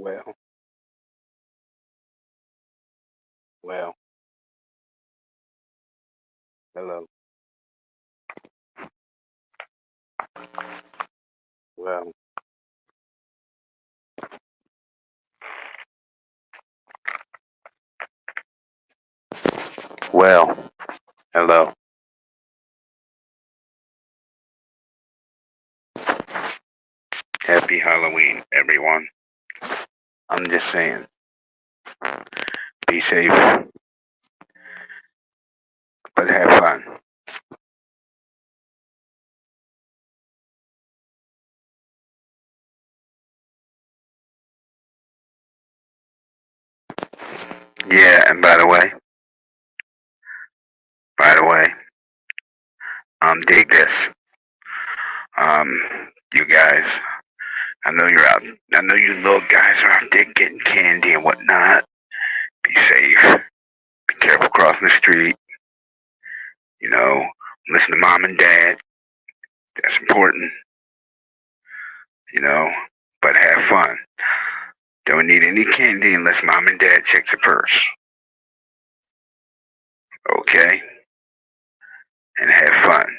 Well, well, hello. Well, well, hello. Happy Halloween, everyone. I'm just saying, be safe, but have fun. Yeah, and by the way, dig this. Um, you guys, I know you're out. I know you little guys are out there getting candy and whatnot. Be safe. Be careful crossing the street. You know, listen to mom and dad. That's important. You know, but have fun. Don't need any candy unless mom and dad checks the purse. Okay? And have fun.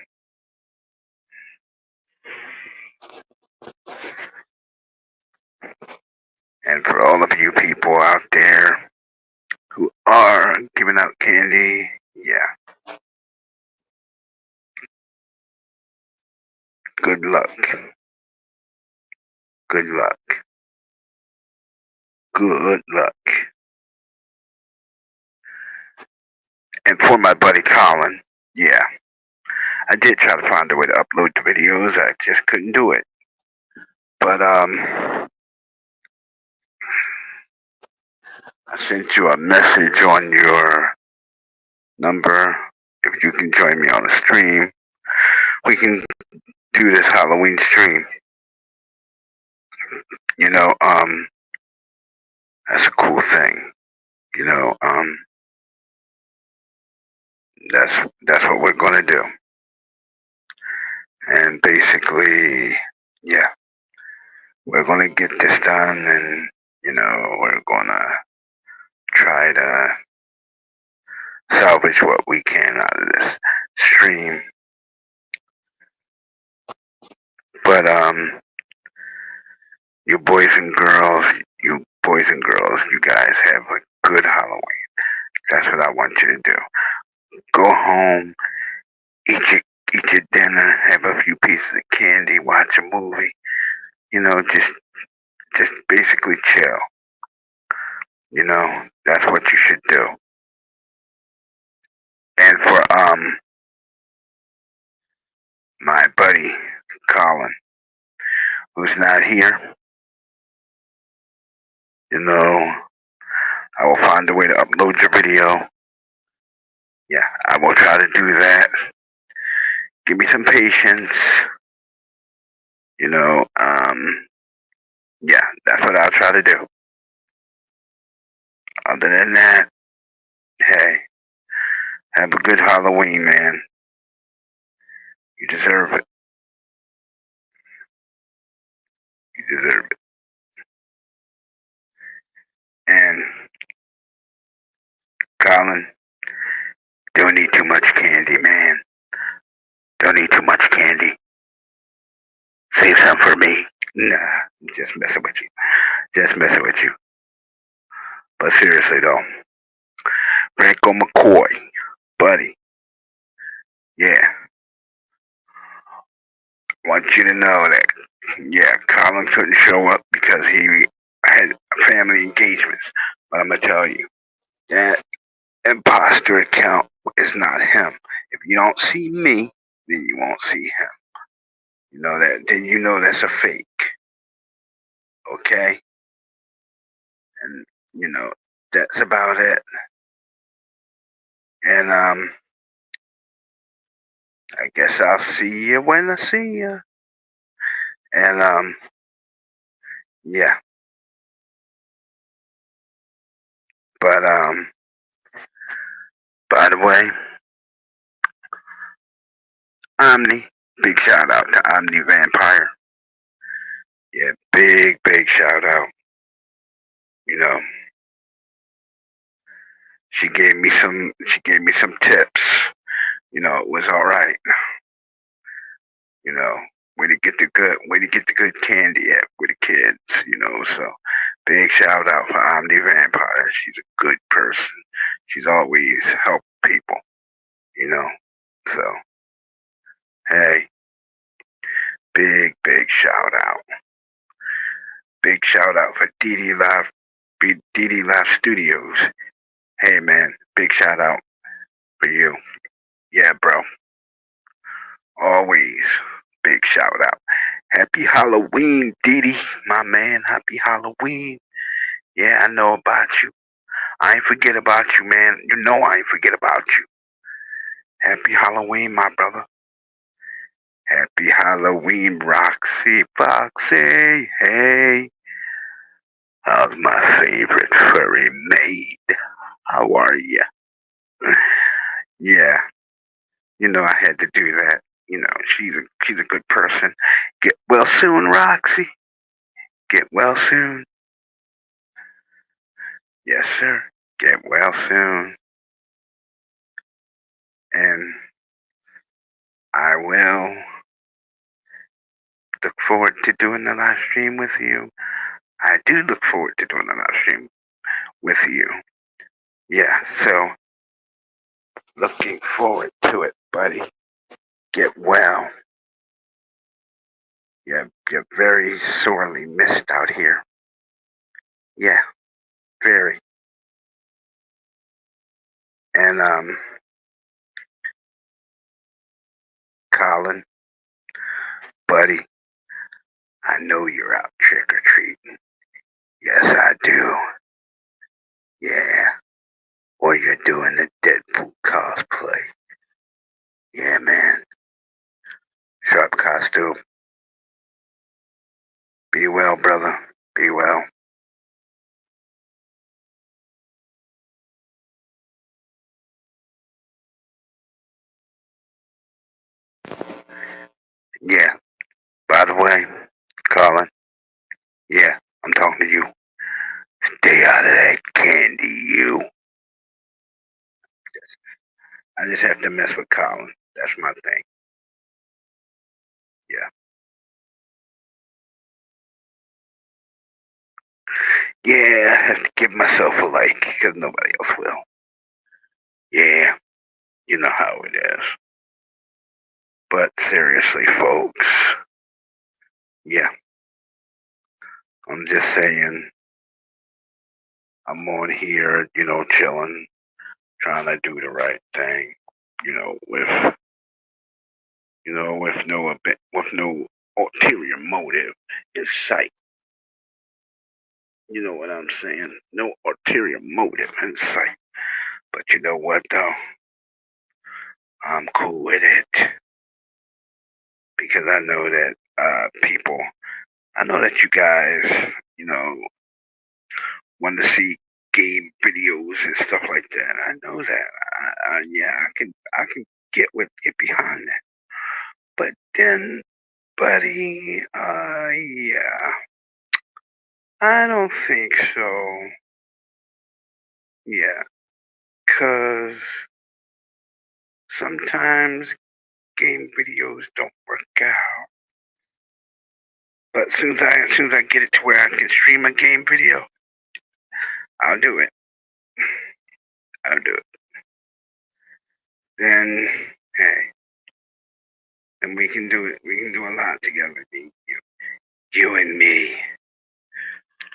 And for all of you people out there who are giving out candy, yeah, good luck. Good luck. Good luck. And for my buddy Colin, yeah, I did try to find a way to upload the videos. I just couldn't do it. But I sent you a message on your number. If you can join me on the stream, we can do this Halloween stream. You know, that's a cool thing. You know, that's what we're gonna do. And basically, yeah, we're gonna get this done, and we're gonna try to salvage what we can out of this stream. But you boys and girls, you guys have a good Halloween. That's what I want you to do. Go home, eat your eat your dinner, have a few pieces of candy, watch a movie. Just basically chill. That's what you should do. And for my buddy Colin, who's not here, you know, I will find a way to upload your video. Yeah, I will try to do that. Give me some patience. You know, yeah, that's what I'll try to do. Other than that, hey, have a good Halloween, man. You deserve it. You deserve it. And Colin, don't eat too much candy, man. Don't eat too much candy. Save some for me. Nah, just messing with you. Just messing with you. But seriously though, Franco McCoy, buddy, yeah, want you to know that, yeah, Colin couldn't show up because he had family engagements. But I'm gonna tell you, that imposter account is not him. If you don't see me, then you won't see him. You know that? Then you know that's a fake. Okay? And that's about it. And I guess I'll see you when I see you. And yeah. But by the way, Omni, big shout out to Omni Vampire. Yeah, big shout out. You know, she gave me some tips. It was all right. You know, where to get the good candy at with the kids. So big shout out for Omni Vampire. She's a good person. She's always helped people. You know, so hey, big shout out. Big shout out for DD Live Studios. Hey man, big shout out for you. Yeah, bro. Always big shout out. Happy Halloween, Didi, my man. Happy Halloween. Yeah, I know about you. I ain't forget about you, man. You know I ain't forget about you. Happy Halloween, my brother. Happy Halloween, Roxy Foxy. Hey, how's my favorite furry maid? How are ya? Yeah, I had to do that. She's a good person. Get well soon, Roxy. Get well soon. Yes, sir. Get well soon. And I will look forward to doing the live stream with you. I do look forward to doing the live stream with you. Yeah, so looking forward to it, buddy. Get well. You're very sorely missed out here. Yeah, very. And Colin, buddy, I know you're out trick or treating. Yes, I do. Yeah. Or you're doing the Deadpool cosplay. Yeah, man. Sharp costume. Be well, brother. Be well. Yeah. By the way, Colin. Yeah, I'm talking to you. Stay out of that candy, you. I just have to mess with Colin. That's my thing. Yeah. Yeah, I have to give myself a like because nobody else will. Yeah, you know how it is. But seriously, folks. Yeah, I'm just saying. I'm on here, chilling, trying to do the right thing, with with no ulterior motive in sight. You know what I'm saying? No ulterior motive in sight. But you know what though? I'm cool with it because I know that people. I know that you guys, want to see game videos and stuff like that. I know that. Yeah, I can get behind that. But then, buddy, yeah, I don't think so. Yeah, cause sometimes game videos don't work out. But as soon as I get it to where I can stream a game video, I'll do it. I'll do it. Then, hey, then we can do it. We can do a lot together. You and me.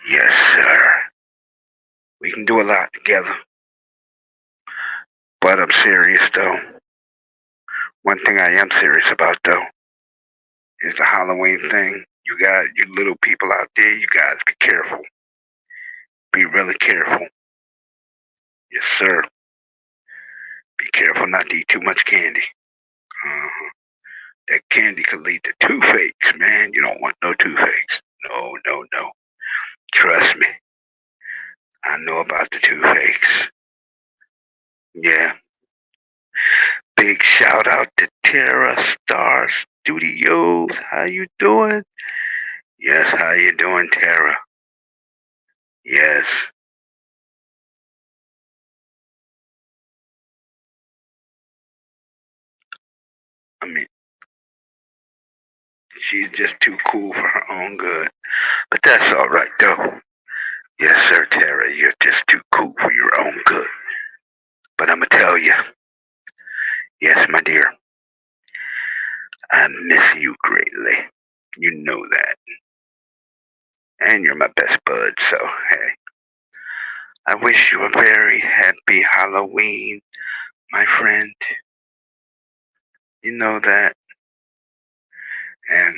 Yes, sir. We can do a lot together. But I'm serious though. One thing I am serious about though is the Halloween thing. You little people out there, you guys be careful. Be really careful. Yes, sir. Be careful not to eat too much candy. Uh-huh. That candy could lead to toothaches, man. You don't want no toothaches. No, no, no. Trust me. I know about the toothaches. Yeah. Big shout out to Terra Star Studios. How you doing? Yes, how you doing, Tara? Yes. I mean, she's just too cool for her own good. But that's all right, though. Yes, sir, Tara. You're just too cool for your own good. But I'ma tell you, yes, my dear, I miss you greatly. You know that. And you're my best bud, so hey. I wish you a very happy Halloween, my friend. You know that. And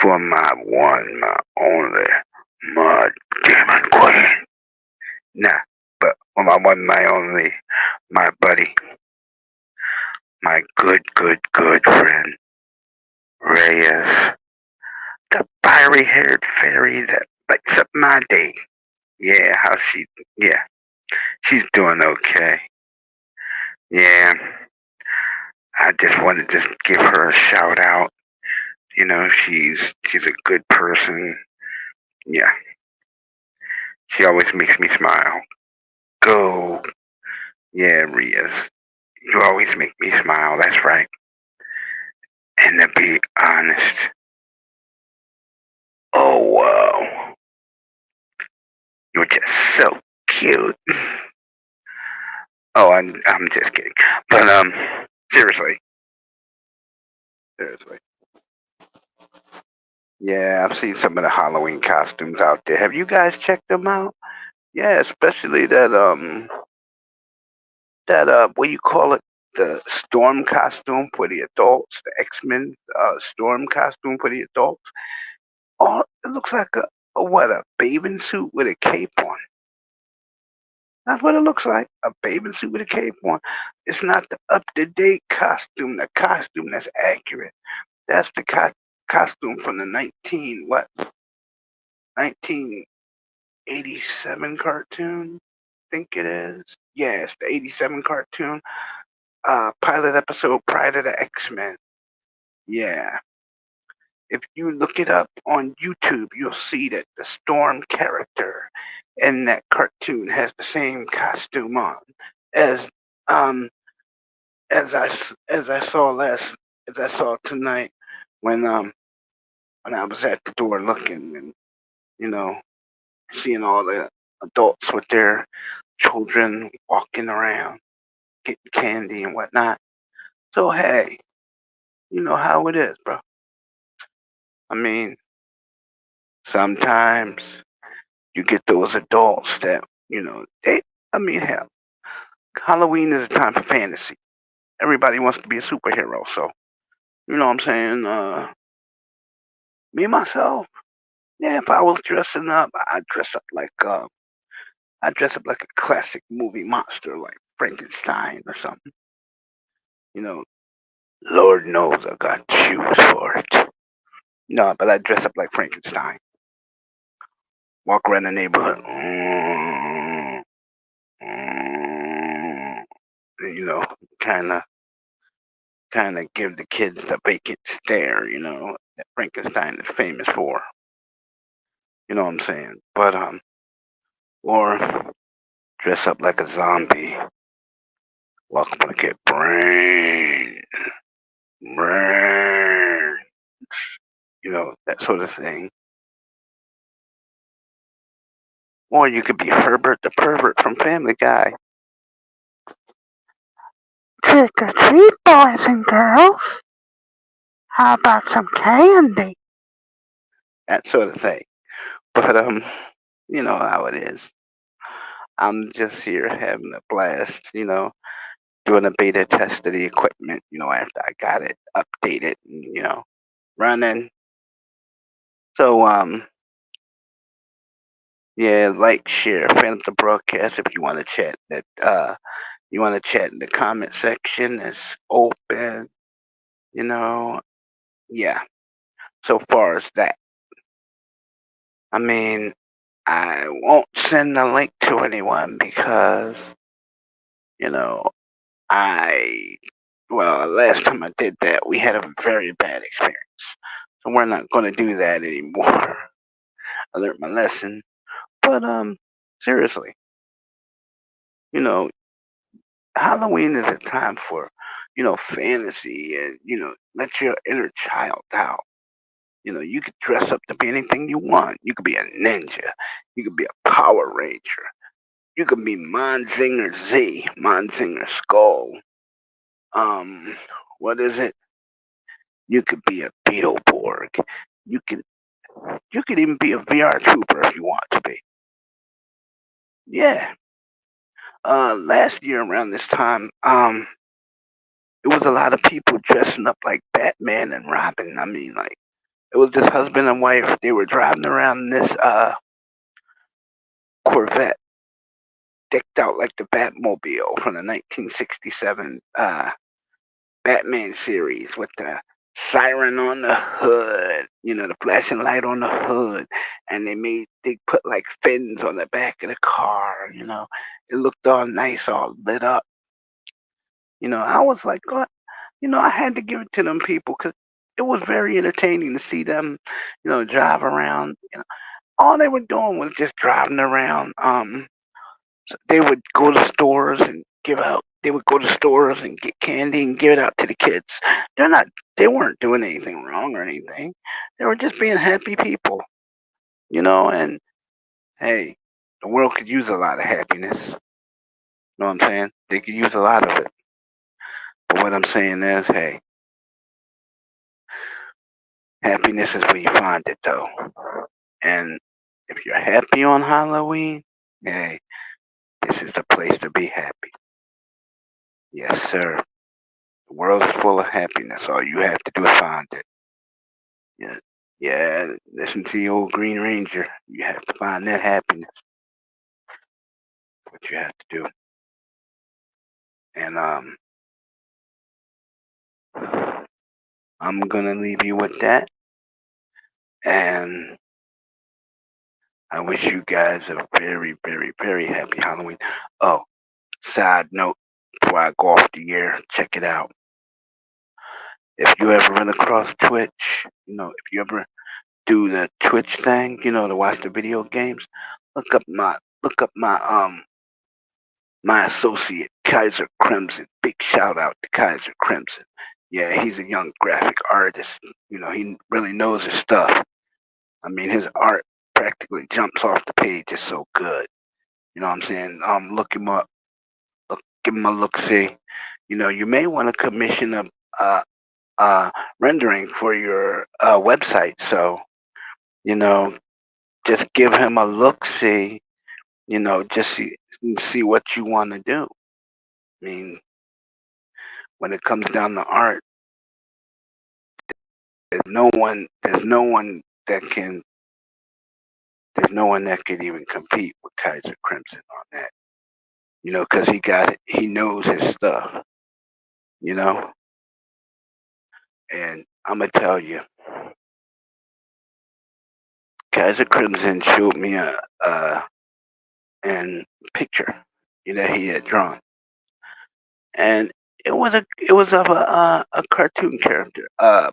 for my one, my only, my demon queen. Nah, but for my one, my only, my buddy, my good friend, Reyes, the fiery haired fairy that lights up my day. Yeah, yeah, she's doing okay. Yeah, I just wanted to just give her a shout out. You know, she's a good person. Yeah, she always makes me smile. Go, yeah, Riaz. You always make me smile. That's right. And to be honest, oh wow, you're just so cute. Oh, I'm just kidding. But seriously, seriously. Yeah, I've seen some of the Halloween costumes out there. Have you guys checked them out? Yeah, especially that what do you call it? The storm costume for the adults, the X-Men storm costume for the adults. Oh, it looks like a what, a bathing suit with a cape on. That's what it looks like. A bathing suit with a cape on. It's not the up to date costume, the costume that's accurate. That's the costume from the 1987 cartoon. I think it is. Yeah, it's the 87 cartoon. Pilot episode prior to the X-Men. Yeah. If you look it up on YouTube, you'll see that the Storm character in that cartoon has the same costume on as um as I saw tonight when when I was at the door looking and you know seeing all the adults with their children walking around getting candy and whatnot. So hey, you know how it is, bro. I mean, sometimes you get those adults that they. I mean, hell, Halloween is a time for fantasy. Everybody wants to be a superhero, so you know what I'm saying. Me myself, yeah, if I was dressing up, I'd dress up like a classic movie monster, like Frankenstein or something. You know, Lord knows I got shoes for it. No, but I'd dress up like Frankenstein. Walk around the neighborhood. You know, kind of give the kids the vacant stare, that Frankenstein is famous for. You know what I'm saying? But or dress up like a zombie, walk up and get brain, that sort of thing. Or you could be Herbert the pervert from Family Guy. Trick or treat, boys and girls. How about some candy? That sort of thing. But you know how it is. I'm just here having a blast, doing a beta test of the equipment, after I got it updated and, running. So yeah, like, share, fan of the broadcast if you want to chat in the comment section. It's open, you know. Yeah. So far as that. I mean, I won't send the link to anyone because, you know, I well, last time I did that, we had a very bad experience. So we're not going to do that anymore. I learned my lesson. But seriously, you know, Halloween is a time for, fantasy and let your inner child out. You could dress up to be anything you want. You could be a ninja. You could be a Power Ranger. You could be Monsignor Z, Monsignor Skull. Um, what is it? You could be a Beetleborg. You could you could even be a VR trooper if you want to be. Yeah. Last year around this time, it was a lot of people dressing up like Batman and Robin. I mean, like it was this husband and wife. They were driving around in this Corvette, decked out like the Batmobile from the 1967 Batman series with the siren on the hood, the flashing light on the hood, and they put like fins on the back of the car. It looked all nice, all lit up. I was like, what? I had to give it to them people because it was very entertaining to see them, drive around. All they were doing was just driving around. They would go to stores and give out. They would go to stores and get candy and give it out to the kids. They're not. They weren't doing anything wrong or anything. They were just being happy people. And hey, the world could use a lot of happiness. You know what I'm saying? They could use a lot of it. But what I'm saying is, hey, happiness is where you find it, though. And if you're happy on Halloween, hey, this is the place to be happy. Yes, sir. The world is full of happiness. All you have to do is find it. Yeah, yeah. Listen to the old Green Ranger. You have to find that happiness. What you have to do. And I'm gonna leave you with that. And I wish you guys a very, very, very happy Halloween. Oh, side note, before I go off the air, check it out. If you ever run across Twitch, if you ever do the Twitch thing, to watch the video games, look up my associate Kaiser Crimson. Big shout out to Kaiser Crimson. Yeah, he's a young graphic artist. He really knows his stuff. I mean, his art practically jumps off the page. It's so good. You know what I'm saying? Look him up. Give him a look. See. You may want to commission a rendering for your website. So you know, just give him a look. See. Just see what you want to do. I mean, when it comes down to art, there's no one that can, there's no one that could even compete with Kaiser Crimson on that. Because he knows his stuff. You know, and I'm gonna tell you, Kaiser Crimson showed me an picture, he had drawn, and it was of a cartoon character,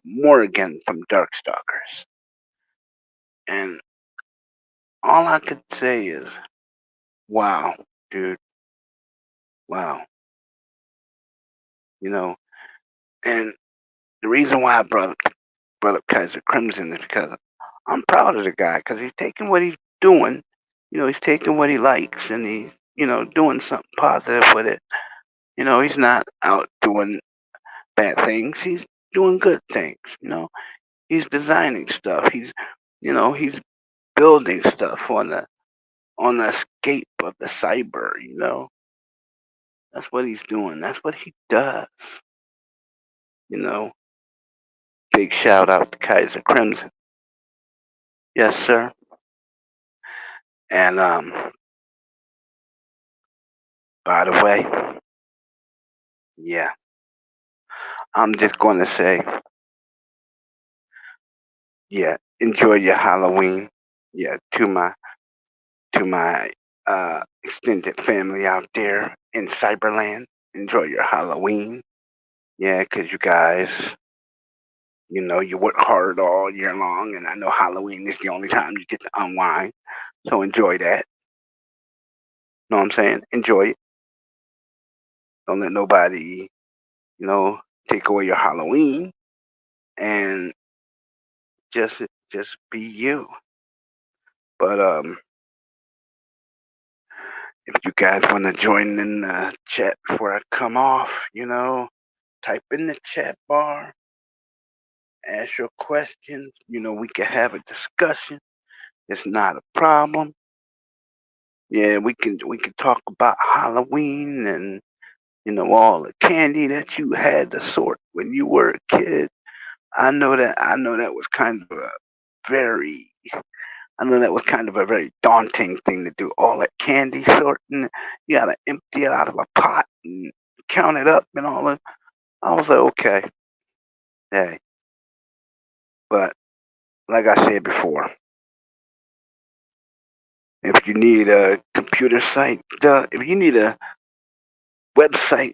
Morrigan from Darkstalkers, and all I could say is, wow, dude, wow, you know, and the reason why I brought up Kaiser Crimson is because I'm proud of the guy because he's taking what he's doing, he's taking what he likes and he's doing something positive with it. He's not out doing bad things. He's doing good things. He's designing stuff. He's building stuff on the escape of the cyber. That's what he's doing. That's what he does. You know, big shout out to Kaiser Crimson. Yes, sir. And by the way, yeah, I'm just going to say, yeah, enjoy your Halloween. Yeah, to my extended family out there in Cyberland, enjoy your Halloween. Yeah, 'cause you guys You work hard all year long, and I know Halloween is the only time you get to unwind. So enjoy that. Know what I'm saying? Enjoy it. Don't let nobody, you know, take away your Halloween, and just just be you. But if you guys want to join in the chat before I come off, type in the chat bar, ask your questions. We can have a discussion. It's not a problem. Yeah, we can talk about Halloween and all the candy that you had to sort when you were a kid. I know that was kind of a very I know that was kind of a very daunting thing to do. All that candy sorting, you gotta empty it out of a pot and count it up and all that. I was like, okay, hey, but like I said before, if you need a computer site, if you need a website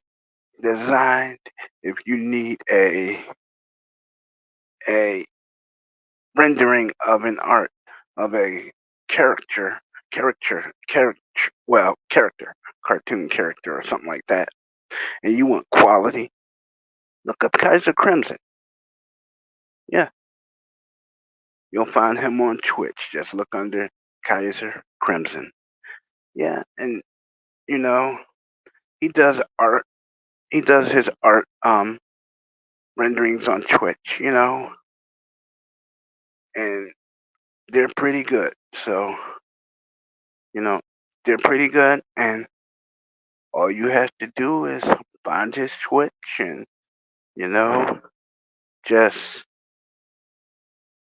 designed, if you need a rendering of an art of a character, character, cartoon character or something like that, and you want quality, look up Kaiser Crimson. Yeah, you'll find him on Twitch. Just look under Kaiser Crimson. Yeah, and you know he does art. He does his art renderings on Twitch. And they're pretty good. So you know they're pretty good, and all you have to do is find his Twitch and you know just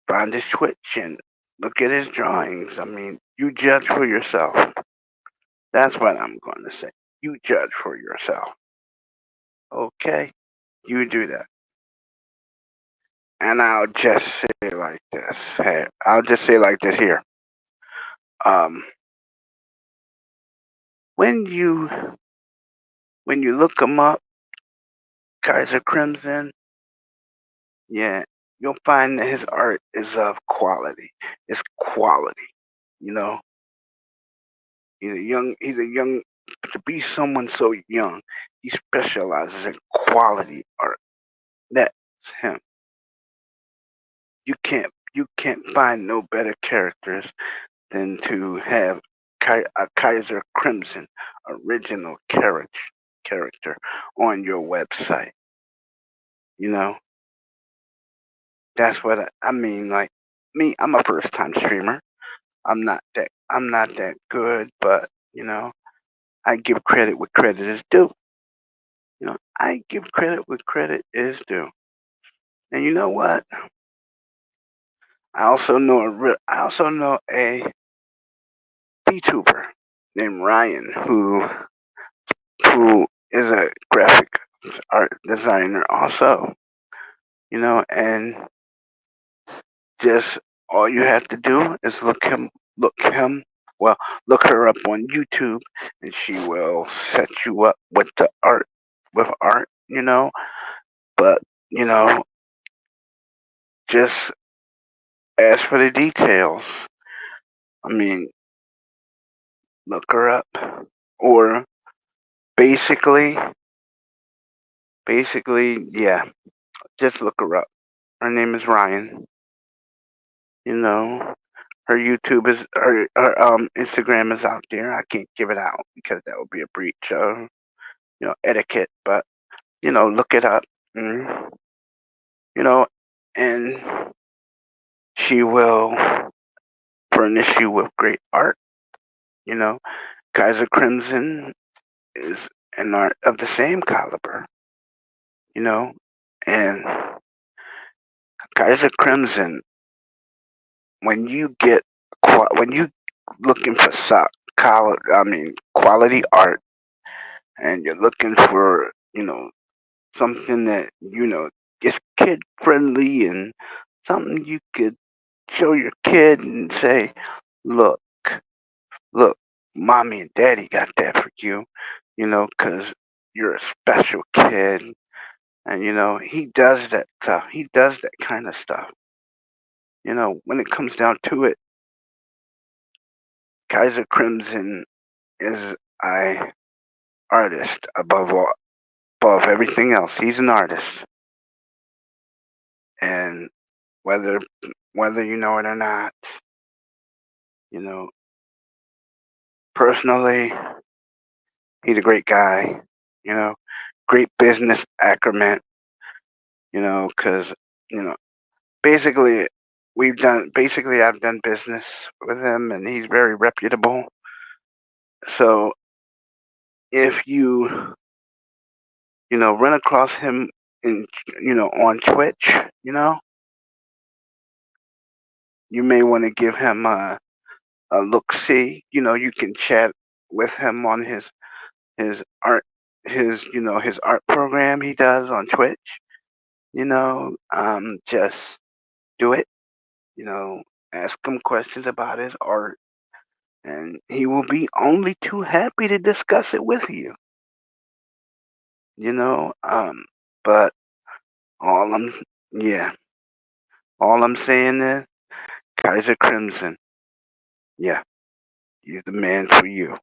find his Twitch and look at his drawings. I mean, you judge for yourself. That's what I'm going to say. You judge for yourself. Okay? You do that. And I'll just say like this. Hey, I'll just say like this here. Um, when you look him up, Kaiser Crimson, yeah, you'll find that his art is of quality. It's quality. You know, he's a young to be someone so young. He specializes in quality art. That's him. You can't find no better characters than to have a Kaiser Crimson original character on your website. You know, that's what I mean. Like me, I'm a first time streamer. I'm not that good, but I give credit where credit is due. I give credit where credit is due. And you know what? I also know a VTuber named Ryan who is a graphic art designer also. And just all you have to do is look her up on YouTube, and she will set you up with art. But you know, just ask for the details. I mean, look her up, or basically, yeah, just look her up. Her name is Ryan. You know, her Instagram is out there. I can't give it out because that would be a breach of etiquette. But look it up. mm, You know, and she will furnish you with great art. You know, Kaiser Crimson is an art of the same caliber. You know, and Kaiser Crimson, when you when you looking for quality art, and you're looking for something that is kid friendly and something you could show your kid and say, look, look, mommy and daddy got that for you, because you're a special kid. And he does that stuff. He does that kind of stuff. When it comes down to it, Kaiser Crimson is a artist above everything else. He's an artist, and whether you know it or not, you know, personally, he's a great guy. Great business acumen. Because you know, basically, I've done business with him, and he's very reputable. So if run across him in on Twitch, you may want to give him a look see. You can chat with him on his art his art program he does on Twitch. Just do it. Ask him questions about his art, and he will be only too happy to discuss it with you. But all I'm yeah, all I'm saying is Kaiser Crimson. Yeah, he's the man for you.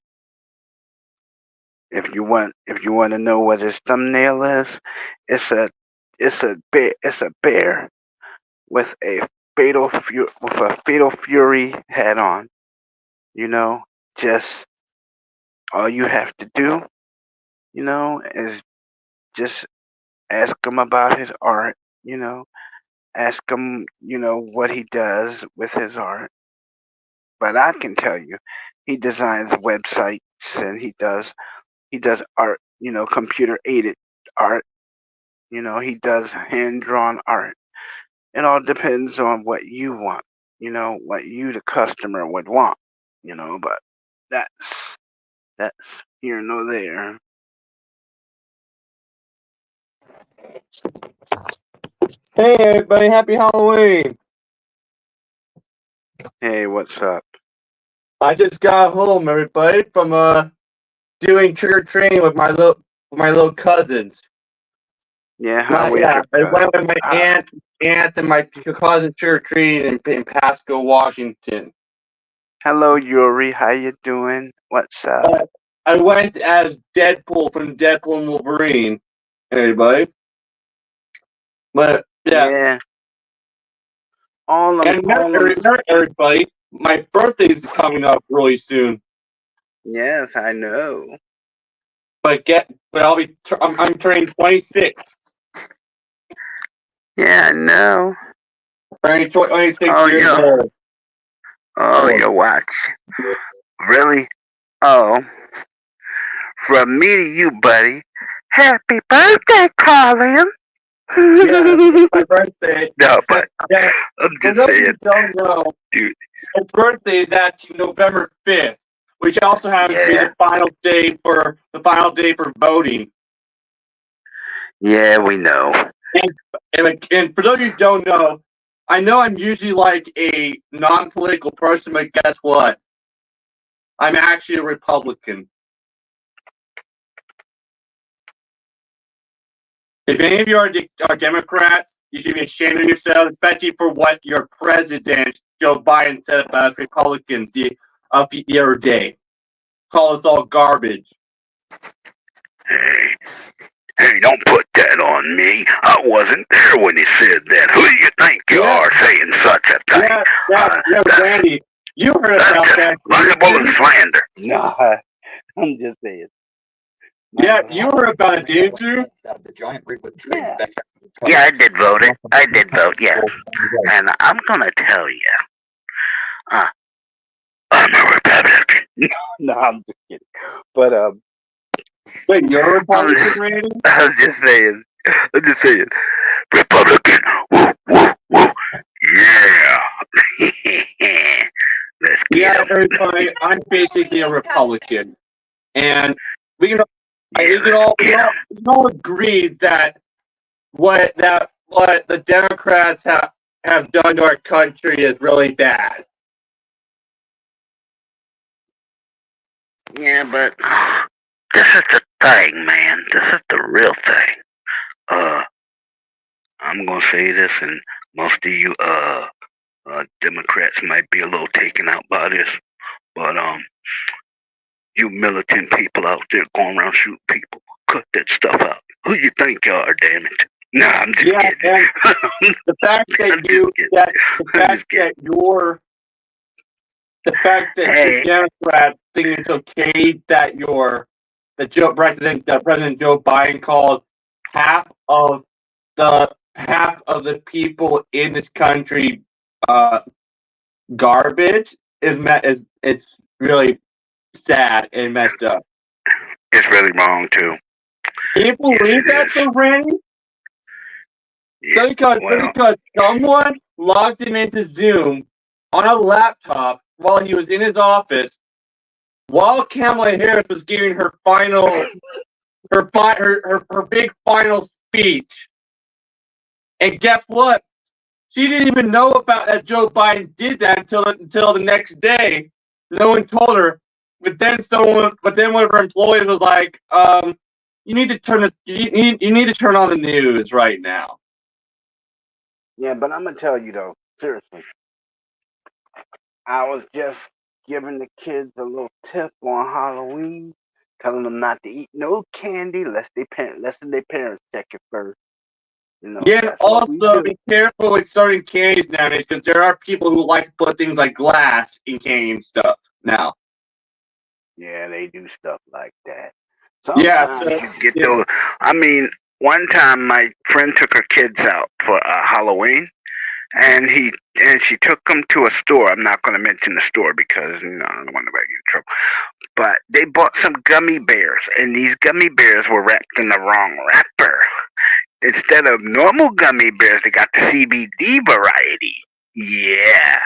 If you want to know what his thumbnail is, it's a bear with a fatal fury hat on. Just all you have to do, is just ask him about his art. Ask him, what he does with his art. But I can tell you, he designs websites and he does art. Computer aided art. He does hand drawn art. It all depends on what you want. What you, the customer, would want. But that's here nor there. Hey everybody, happy Halloween! Hey, what's up? I just got home, everybody, from doing trick or treating with my little cousins. Yeah, I went with my aunt and my cousin trick or treating in Pasco, Washington. Hello, Yuri. How you doing? What's up? I went as Deadpool from Deadpool and Wolverine. Everybody, but Yeah. remember, everybody, my birthday is coming up really soon. Yes, I know. But I'm turning 26. Yeah, I know. Turning 26 Oh, years old. Oh, your watch. Really? Oh. From me to you, buddy. Happy birthday, Colin. Yeah, my birthday. No, but I'm just saying. You don't know, dude. my birthday is actually November 5th, which also happens to be the final day for voting. Yeah, we know. And for those of you who don't know I'm usually like a non-political person, but guess what? I'm actually a Republican. If any of you are Democrats, you should be ashamed of yourselves, especially for what your president, Joe Biden, said about us Republicans the other day. Call us all garbage. Hey, don't put that on me. I wasn't there when he said that. Who do you think you are saying such a thing? Randy, you heard about that. Libel and slander. No, I'm just saying. Yeah, you heard about it, didn't you? The giant rig with trees back. Yeah, I did vote it. I did vote, yes. And I'm gonna tell you, I'm a Republican. No, I'm just kidding. But wait, you're a Republican, Randy? I'm just saying. Republican. Woo, woo, woo. Yeah. Let's get everybody. I'm basically a Republican, and we can all agree that what the Democrats have done to our country is really bad. Yeah, but this is the thing, man. This is the real thing. I'm gonna say this, and most of you Democrats might be a little taken out by this, but you militant people out there going around shooting people, cut that stuff out. Who you think you are, damn it? Nah, I'm just Yeah, kidding. and the fact I'm that just you kidding. that the I'm fact just kidding. that you're the fact that the Hey, Democrats think it's okay that President Joe Biden called half of the people in this country garbage is it's really sad and messed up. it's really wrong too. Can you Yes, believe it that, is. though, Randy? Yeah. Well, Because someone logged him into Zoom on a laptop while he was in his office, while Kamala Harris was giving her big final speech. And guess what? She didn't even know about that Joe Biden did that until the next day. No one told her. But then one of her employees was like, "You need to turn this. You need to turn on the news right now." yeah, but I'm gonna tell you though, seriously, I was just giving the kids a little tip on Halloween, telling them not to eat no candy lest their parents check it first. You know, Yeah, and that's what we also do. be careful with certain candies nowadays because there are people who like to put things like glass in candy and stuff now. Yeah, they do stuff like that. Yeah, Sometimes so, you get yeah. those. I mean, one time my friend took her kids out for Halloween, and she took them to a store. I'm not going to mention the store because I don't want to get in trouble. But they bought some gummy bears, and these gummy bears were wrapped in the wrong wrapper. Instead of normal gummy bears, they got the CBD variety. Yeah,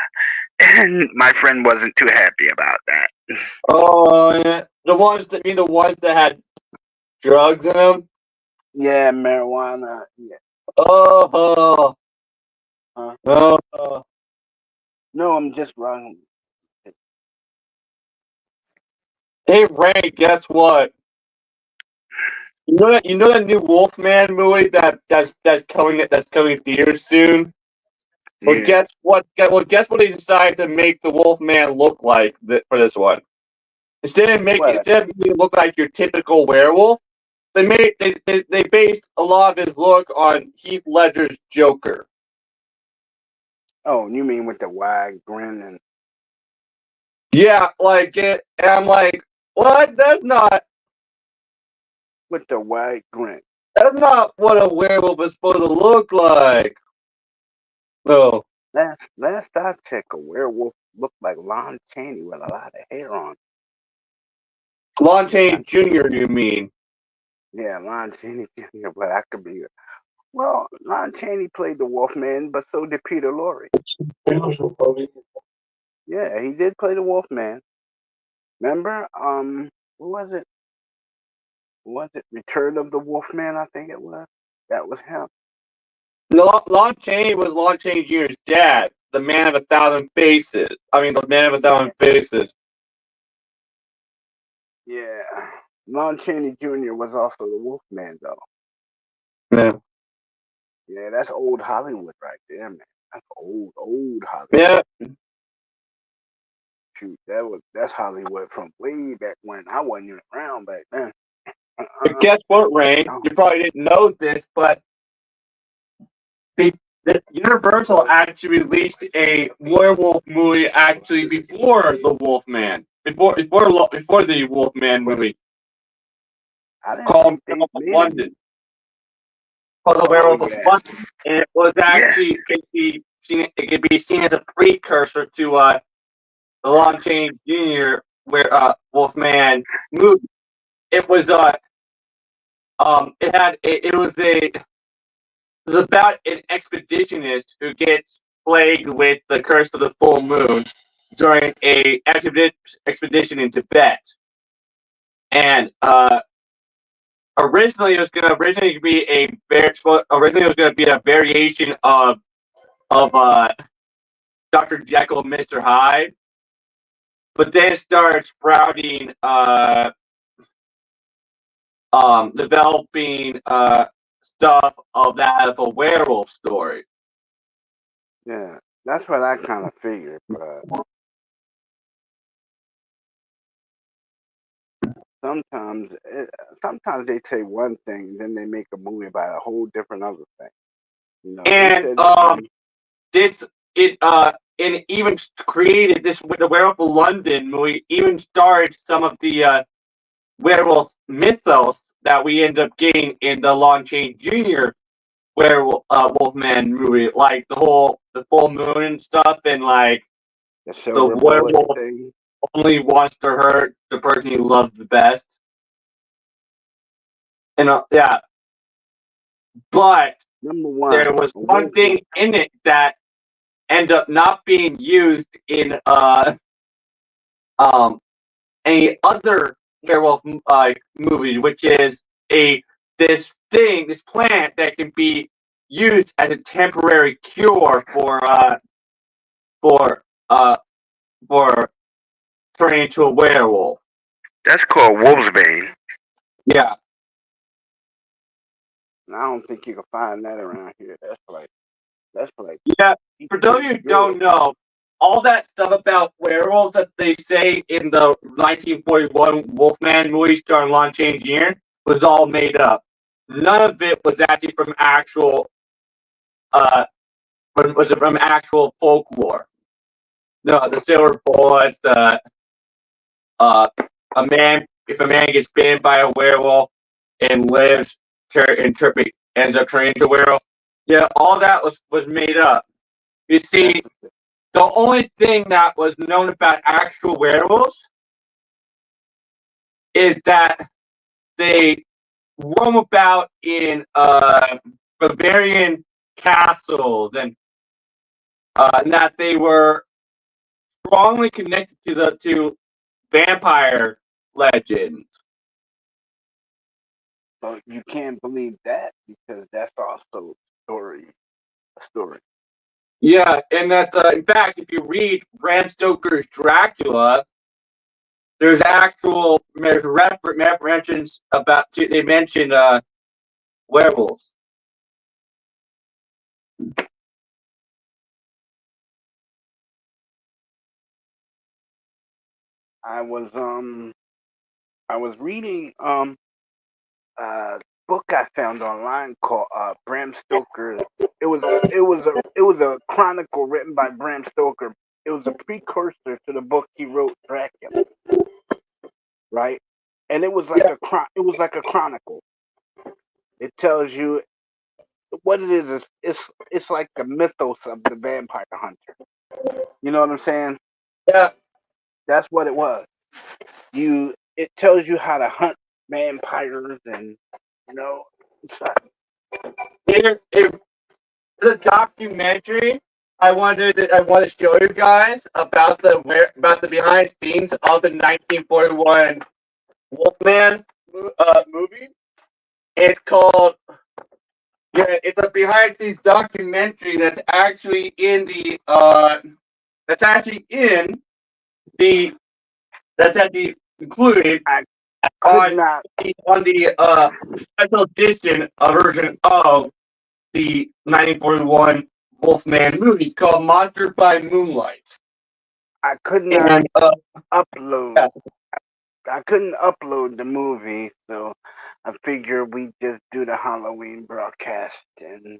and my friend wasn't too happy about that. Oh, yeah. The ones that had drugs in them. Yeah, marijuana. Yeah. Oh, Huh? oh. No, I'm just wrong. Hey, Ray, guess what? You know that new Wolfman movie that's coming to theaters soon. Well, Yeah. guess what they decided to make the Wolfman look like for this one. Instead of making What? it look like your typical werewolf, they based a lot of his look on Heath Ledger's Joker. Oh, you mean with the wide grin and Yeah, like it. And I'm like, what? with the wide grin? That's not what a werewolf is supposed to look like. No. Last I checked, a werewolf looked like Lon Chaney with a lot of hair on. Lon Chaney Jr., you mean? Yeah, Lon Chaney Jr., but I could be. Well, Lon Chaney played the Wolfman, but so did Peter Lorre. Yeah, he did play the Wolfman. Remember? What was it? Was it Return of the Wolfman? I think it was. That was him. No, Lon Chaney was Lon Chaney Jr.'s dad, the man of a thousand faces. I mean, the man of a thousand faces. Yeah. Lon Chaney Jr. was also the Wolfman, though. Yeah. Yeah, that's old Hollywood right there, man. That's old Hollywood. Yeah. Shoot, that's Hollywood from way back when. I wasn't even around back then. But guess what, Ray? No. You probably didn't know this, but the Universal actually released a werewolf movie actually before the Wolfman, before the Wolfman movie I didn't called think Werewolf they of made it. London. Called the Werewolf of Yeah. London, and it was actually it could be seen as a precursor to the Lon Chaney Jr. Wolfman movie. It was it was about an expeditionist who gets plagued with the curse of the full moon during a expedition in Tibet. And originally it was going to be a variation of Dr. Jekyll and Mr. Hyde, but then it started sprouting developing stuff of that of a werewolf story. Yeah, that's what I kind of figured. But sometimes, sometimes they say one thing, then they make a movie about a whole different other thing. You know, they And said, and even created this with the Werewolf of London movie. Even started some of the werewolf mythos that we end up getting in the Lon Chaney Jr. werewolf Wolfman movie, like the full moon and stuff, and like the the silver bullet werewolf thing. only wants to hurt the person he loves the best. And yeah, but Number one, there was one thing in it that ended up not being used in any other werewolf movie, which is this plant that can be used as a temporary cure for turning into a werewolf. That's called Wolfsbane. Yeah. And I don't think you can find that around here. That's like Yeah. For those of you who don't know, all that stuff about werewolves that they say in the 1941 Wolfman movie starring Lon Chaney Jr. was all made up. None of it was actually from actual from actual folklore. No, the silver bullet, if a man gets bitten by a werewolf and lives ends up turning into a werewolf. Yeah, all that was made up. You see, the only thing that was known about actual werewolves is that they roam about in Bavarian castles and that they were strongly connected to vampire legends. But you can't believe that because that's also a story. Yeah, and that in fact, if you read Bram Stoker's Dracula, there's references about they mention werewolves. I was reading book I found online called Bram Stoker. It was a chronicle written by Bram Stoker. It was a precursor to the book he wrote, Dracula, right? And it was like a chronicle. It tells you what it is. It's like the mythos of the vampire hunter. You know what I'm saying? Yeah, That's what it was. It tells you how to hunt vampires and stuff. if the documentary I wanted to show you guys about the behind the scenes of the 1941 Wolfman movie. It's called it's a behind the scenes documentary that's actually in the that's actually included on the special edition version of the 1941 Wolfman movie called Monster by Moonlight. I could not And upload. yeah. I couldn't upload the movie, so I figured we just do the Halloween broadcast and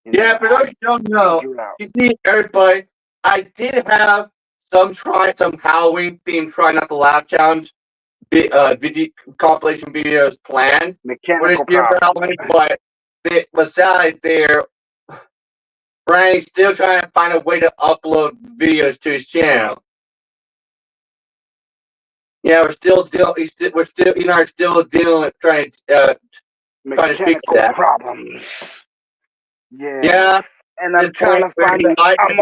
Yeah, for those who don't know, you see, everybody, I did have some Halloween themed Try Not to Laugh challenge video compilation videos planned for this mechanical year for problem. Halloween, but besides there, Brian's still trying to find a way to upload videos to his channel. Yeah, we're still dealing trying to fix that. Problems. Yeah. Yeah. And I'm trying to find it. I'm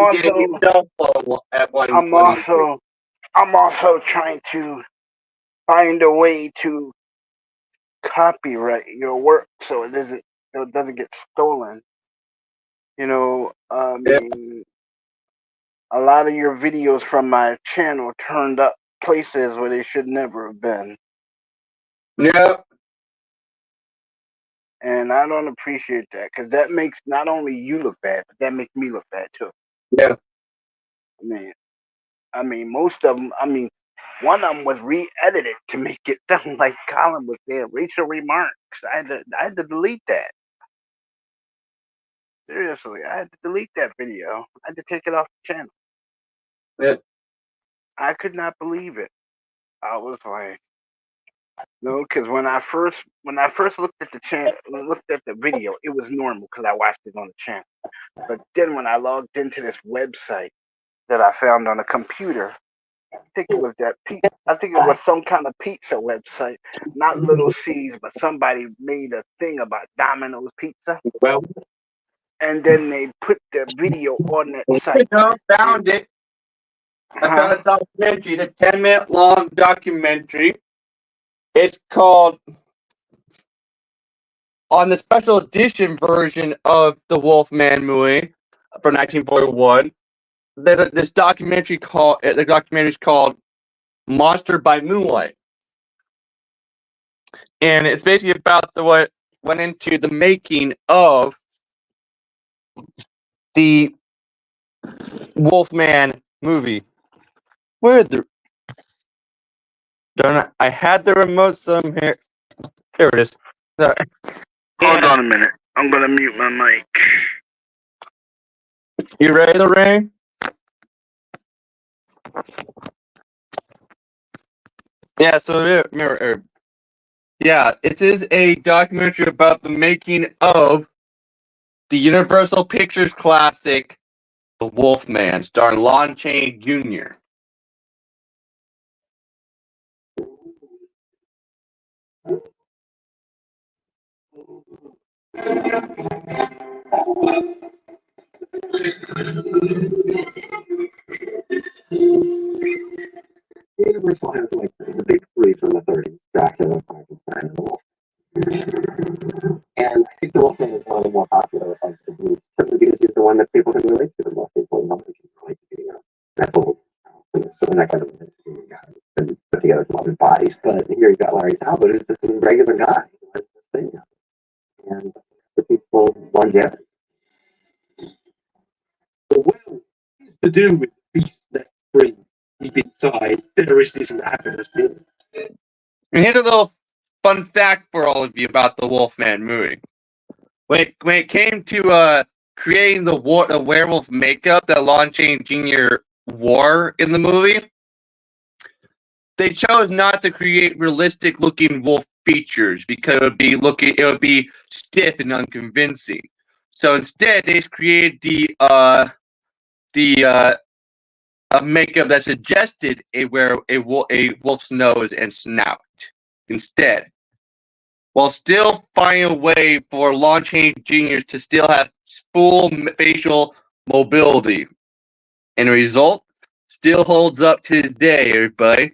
also trying to find a way to copyright your work so it doesn't get stolen. You know, I mean, a lot of your videos from my channel turned up places where they should never have been. Yeah. And I don't appreciate that because that makes not only you look bad, but that makes me look bad too. Yeah. I mean, most of them. I mean, one of them was re-edited to make it sound like Colin was saying racial remarks. I had to delete that. Seriously, I had to delete that video. I had to take it off the channel. Yeah. I could not believe it. I was like, no, because when I first looked at the channel, looked at the video, it was normal because I watched it on the channel. But then when I logged into this website that I found on a computer, I think it was I think it was some kind of pizza website, not Little C's, but somebody made a thing about Domino's Pizza, Well, and then they put the video on that I site. found it. I found a documentary, the 10-minute long documentary. It's called, on the special edition version of the Wolfman movie from 1941. The documentary is called Monster by Moonlight, and it's basically about what went into the making of the Wolfman movie. Where the darn it, I had the remote somewhere. There it is. Hold on a minute. I'm gonna mute my mic. You ready, Lorraine? Yeah, so yeah, it is a documentary about the making of the Universal Pictures classic, The Wolfman, starring Lon Chaney Jr. Universal has like the big three from the 30s: Dracula, Frankenstein, and the Wolf. And I think the Wolfman is one of the more popular of the groups, simply because he's the one that people can relate to the most. People know that can relate to being that's old. So that kind of guy and put together some other bodies. But here you got Larry Talbot, who's just a regular guy who has this thing. And the people longevity. So what is to do with beasts that bring deep inside terrorists and happiness? And here's a little fun fact for all of you about the Wolfman movie. When it came to creating the werewolf makeup that Lon Chaney Jr. wore in the movie, they chose not to create realistic looking wolf features because it would be stiff and unconvincing. So instead, they just created a makeup that suggested a wolf's nose and snout instead, while still finding a way for Lon Chaney Jr. to still have full facial mobility. And the result still holds up to this day, everybody.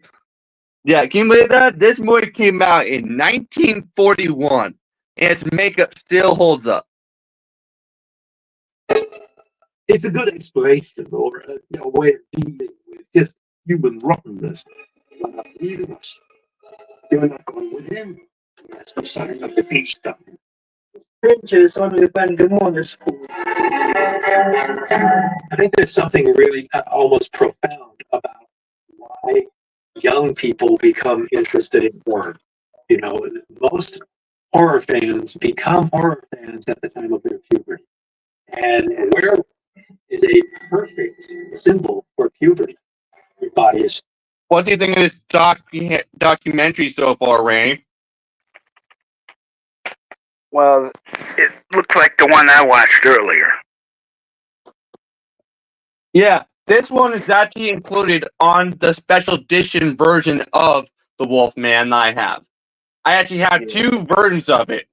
Yeah, can you believe that? This movie came out in 1941, and its makeup still holds up. It's a good explanation or a way of dealing with just human rottenness. Leaving us. You're not going with him. That's the sign of the beast. Pictures on the Pandemonium School. I think there's something really almost profound about why young people become interested in horror. You know, most horror fans become horror fans at the time of their puberty. And werewolf is a perfect symbol for puberty. Your body is. What do you think of this documentary so far, Rain? Well, it looks like the one I watched earlier. Yeah, this one is actually included on the special edition version of the Wolfman I have. I actually have two versions of it.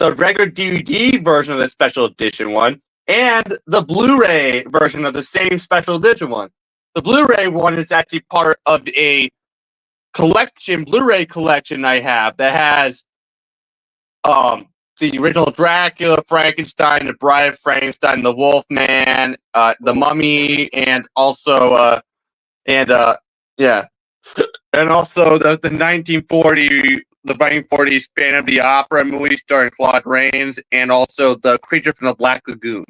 The regular DVD version of the special edition one, and the Blu-ray version of the same special edition one. The Blu-ray one is actually part of a Blu-ray collection I have that has the original Dracula, Frankenstein, the Bride of Frankenstein, the Wolfman, the Mummy, and also and also the 1940 the 1940s Phantom of the Opera movie starring Claude Rains, and also The Creature from the Black Lagoon.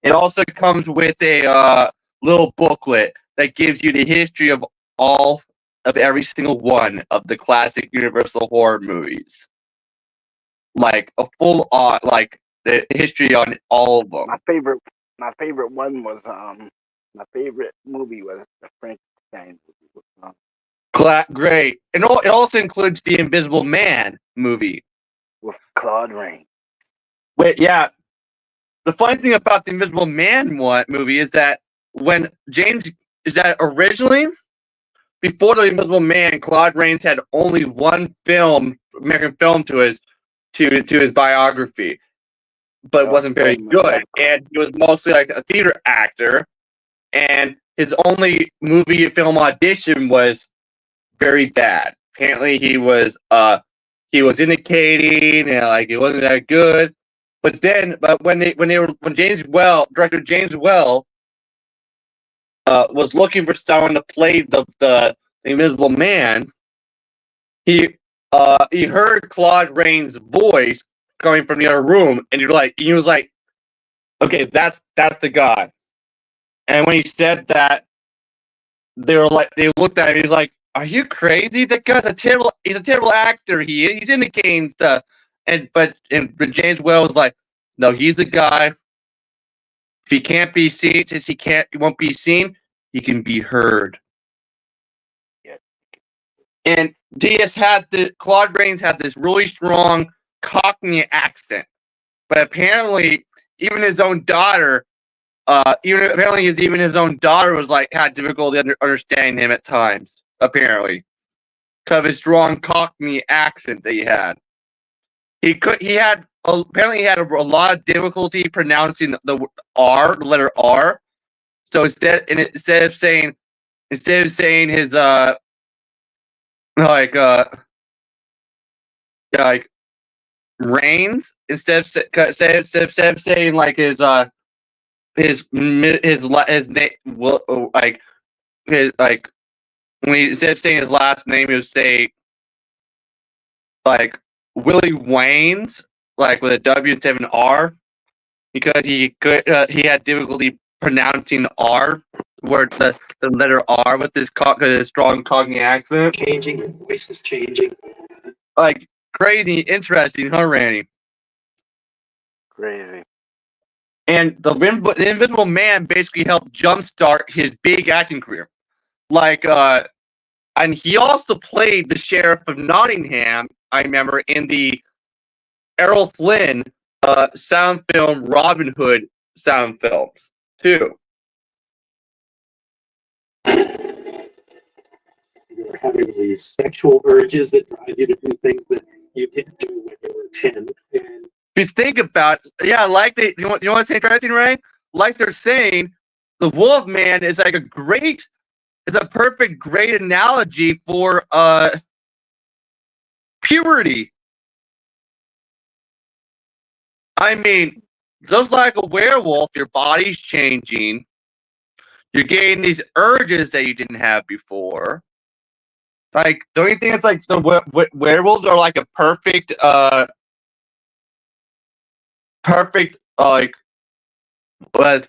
It also comes with a little booklet that gives you the history of every single one of the classic Universal horror movies, like a full like the history on all of them. My favorite one was my favorite movie was the Frankenstein movie Great, and it also includes the Invisible Man movie with Claude Rains. Wait, yeah. The funny thing about the Invisible Man movie is that originally, before the Invisible Man, Claude Rains had only one American film to his biography, but it wasn't very good, and he was mostly like a theater actor, and his only film audition was very bad. Apparently, he was indicating and like it wasn't that good. But when director James Well was looking for someone to play the Invisible Man, he heard Claude Rains' voice coming from the other room, and he was like, okay, that's the guy. And when he said that, they looked at him. He's like, "Are you crazy? That guy's he's a terrible actor. He's indicating stuff." But James Well was like, "No, he's the guy. If he can't be seen, since he won't be seen, he can be heard." Yeah. And Claude Rains had this really strong Cockney accent, but apparently even his own daughter. Even his own daughter was had difficulty understanding him at times. Apparently, because of his strong Cockney accent that he had. Apparently he had a lot of difficulty pronouncing the letter R. So instead of saying his Rains, instead of saying like his name, when he instead of saying his last name, he would say like Willie Waynes, like with a W instead of an R, because he had difficulty pronouncing the R, where the letter R with his strong Cockney accent. Changing, your voice is changing. Like crazy, interesting, huh, Randy? Crazy. And the Invisible Man basically helped jumpstart his big acting career. And he also played the Sheriff of Nottingham, I remember, in the Errol Flynn sound film Robin Hood sound films, too. You're having these sexual urges that drive you to do things that you didn't do when you were 10. And if you think about it, yeah, you know what's interesting, Ray? Like they're saying, the Wolfman is like a perfect, great analogy for puberty. I mean, just like a werewolf, your body's changing. You're getting these urges that you didn't have before. Like, don't you think it's like the werewolves are like a perfect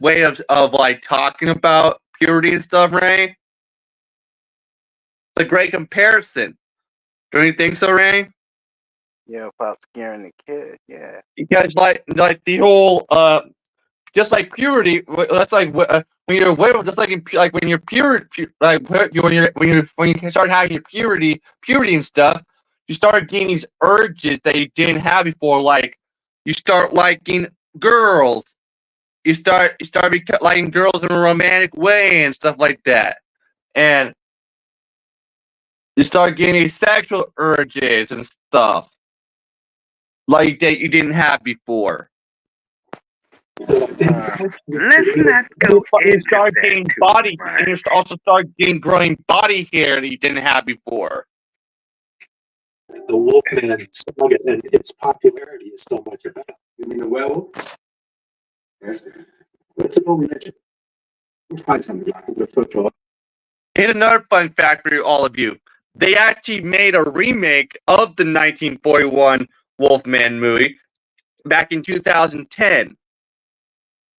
way of like talking about purity and stuff, Ray? It's a great comparison. Don't you think so, Ray? Yeah, about scaring the kid. Yeah. Because like the whole just like purity, that's like when you're a werewolf, just like when you're pure, when you start having your purity and stuff, you start getting these urges that you didn't have before. Like you start liking girls, you start liking girls in a romantic way and stuff like that, and you start getting these sexual urges and stuff like that you didn't have before. Let's not go You start into getting that too body, much. and you also start getting growing body hair that you didn't have before. the Wolfman slogan and its popularity is so much about. You mean the werewolf? Yes. What's it called? We'll find something. We'll search all. Here's another fun fact for all of you. they actually made a remake of the 1941 Wolfman movie back in 2010.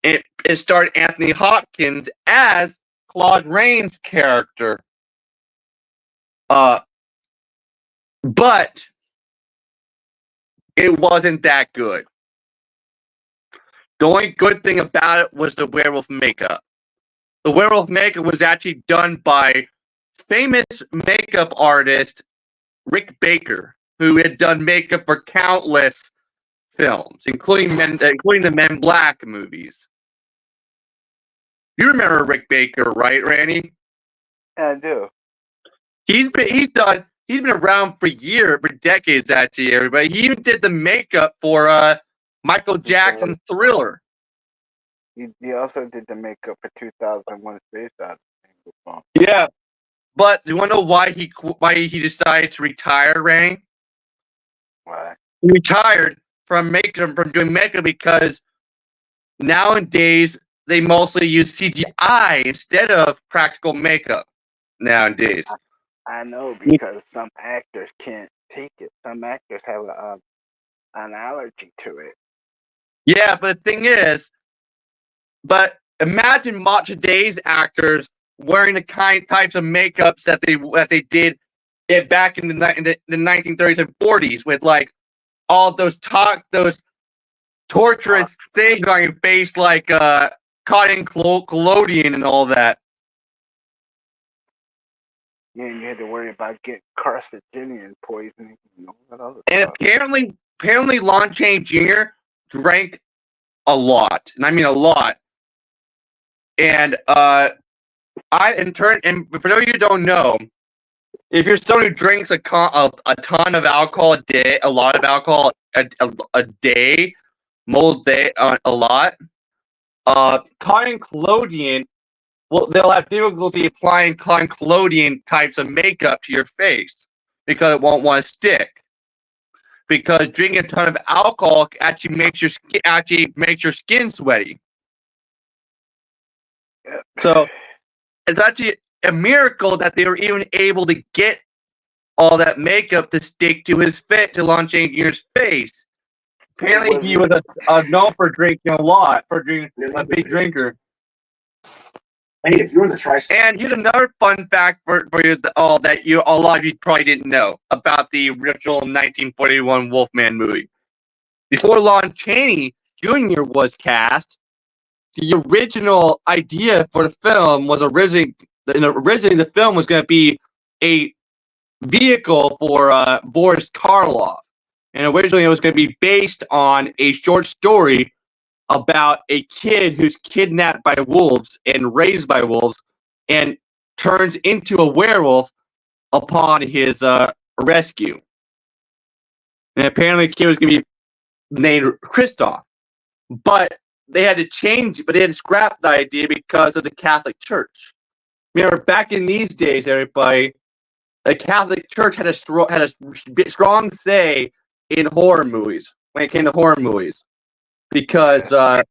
It starred Anthony Hopkins as Claude Rains' character. But it wasn't that good. The only good thing about it was the werewolf makeup. The werewolf makeup was actually done by famous makeup artist Rick Baker, who had done makeup for countless films, including the Men in Black movies. You remember Rick Baker, right, Randy? Yeah, I do. He's been around for decades, actually, everybody. He even did the makeup for Michael Jackson's Thriller. He also did the makeup for 2001: Space Odyssey. Yeah, but do you want to know why he decided to retire, Randy? Why? He retired from doing makeup because nowadays they mostly use CGI instead of practical makeup. Nowadays, I know, because some actors can't take it. Some actors have an allergy to it. yeah, but the thing is, imagine today's actors wearing the types of makeups that they did it back in the 1930s and 40s, with like all those torturous things on your face, like cotton collodion and all that. Yeah, and you had to worry about getting carcinogen poisoning and all that other And stuff. apparently, Lon Chaney Jr. drank a lot, and I mean a lot. And for those of you who don't know, if you're someone who drinks a ton of alcohol a day, a lot of alcohol a day, a lot, cotton collodion, well, they'll have difficulty applying cotton collodion types of makeup to your face because it won't want to stick. Because drinking a ton of alcohol actually makes your skin sweaty. Yep. So it's actually a miracle that they were even able to get all that makeup to stick to Lon Chaney Jr.'s face. Apparently, he was known for drinking a lot, a big drinker. Hey, if you're in the tri-state, And here's another fun fact for you all that a lot of you probably didn't know about the original 1941 Wolfman movie. Before Lon Chaney Jr. was cast, the original idea for the film was originally the film was going to be a vehicle for Boris Karloff, and originally it was going to be based on a short story about a kid who's kidnapped by wolves and raised by wolves and turns into a werewolf upon his rescue. And apparently the kid was going to be named Christoph. But they had to scrap the idea because of the Catholic Church. Remember, back in these days, everybody, the Catholic Church had a strong say in horror movies when it came to horror movies because of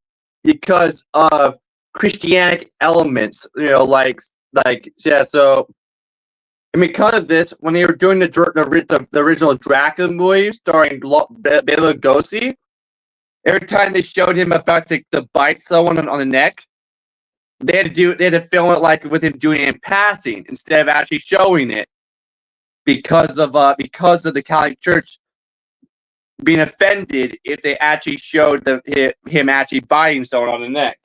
Christianic elements, yeah. So, and because of this, when they were doing the original Dracula movie starring Bela Lugosi, every time they showed him about to bite someone on the neck, they had to film it like with him doing it in passing instead of actually showing it because of the Catholic Church being offended if they actually showed him actually biting someone on the neck.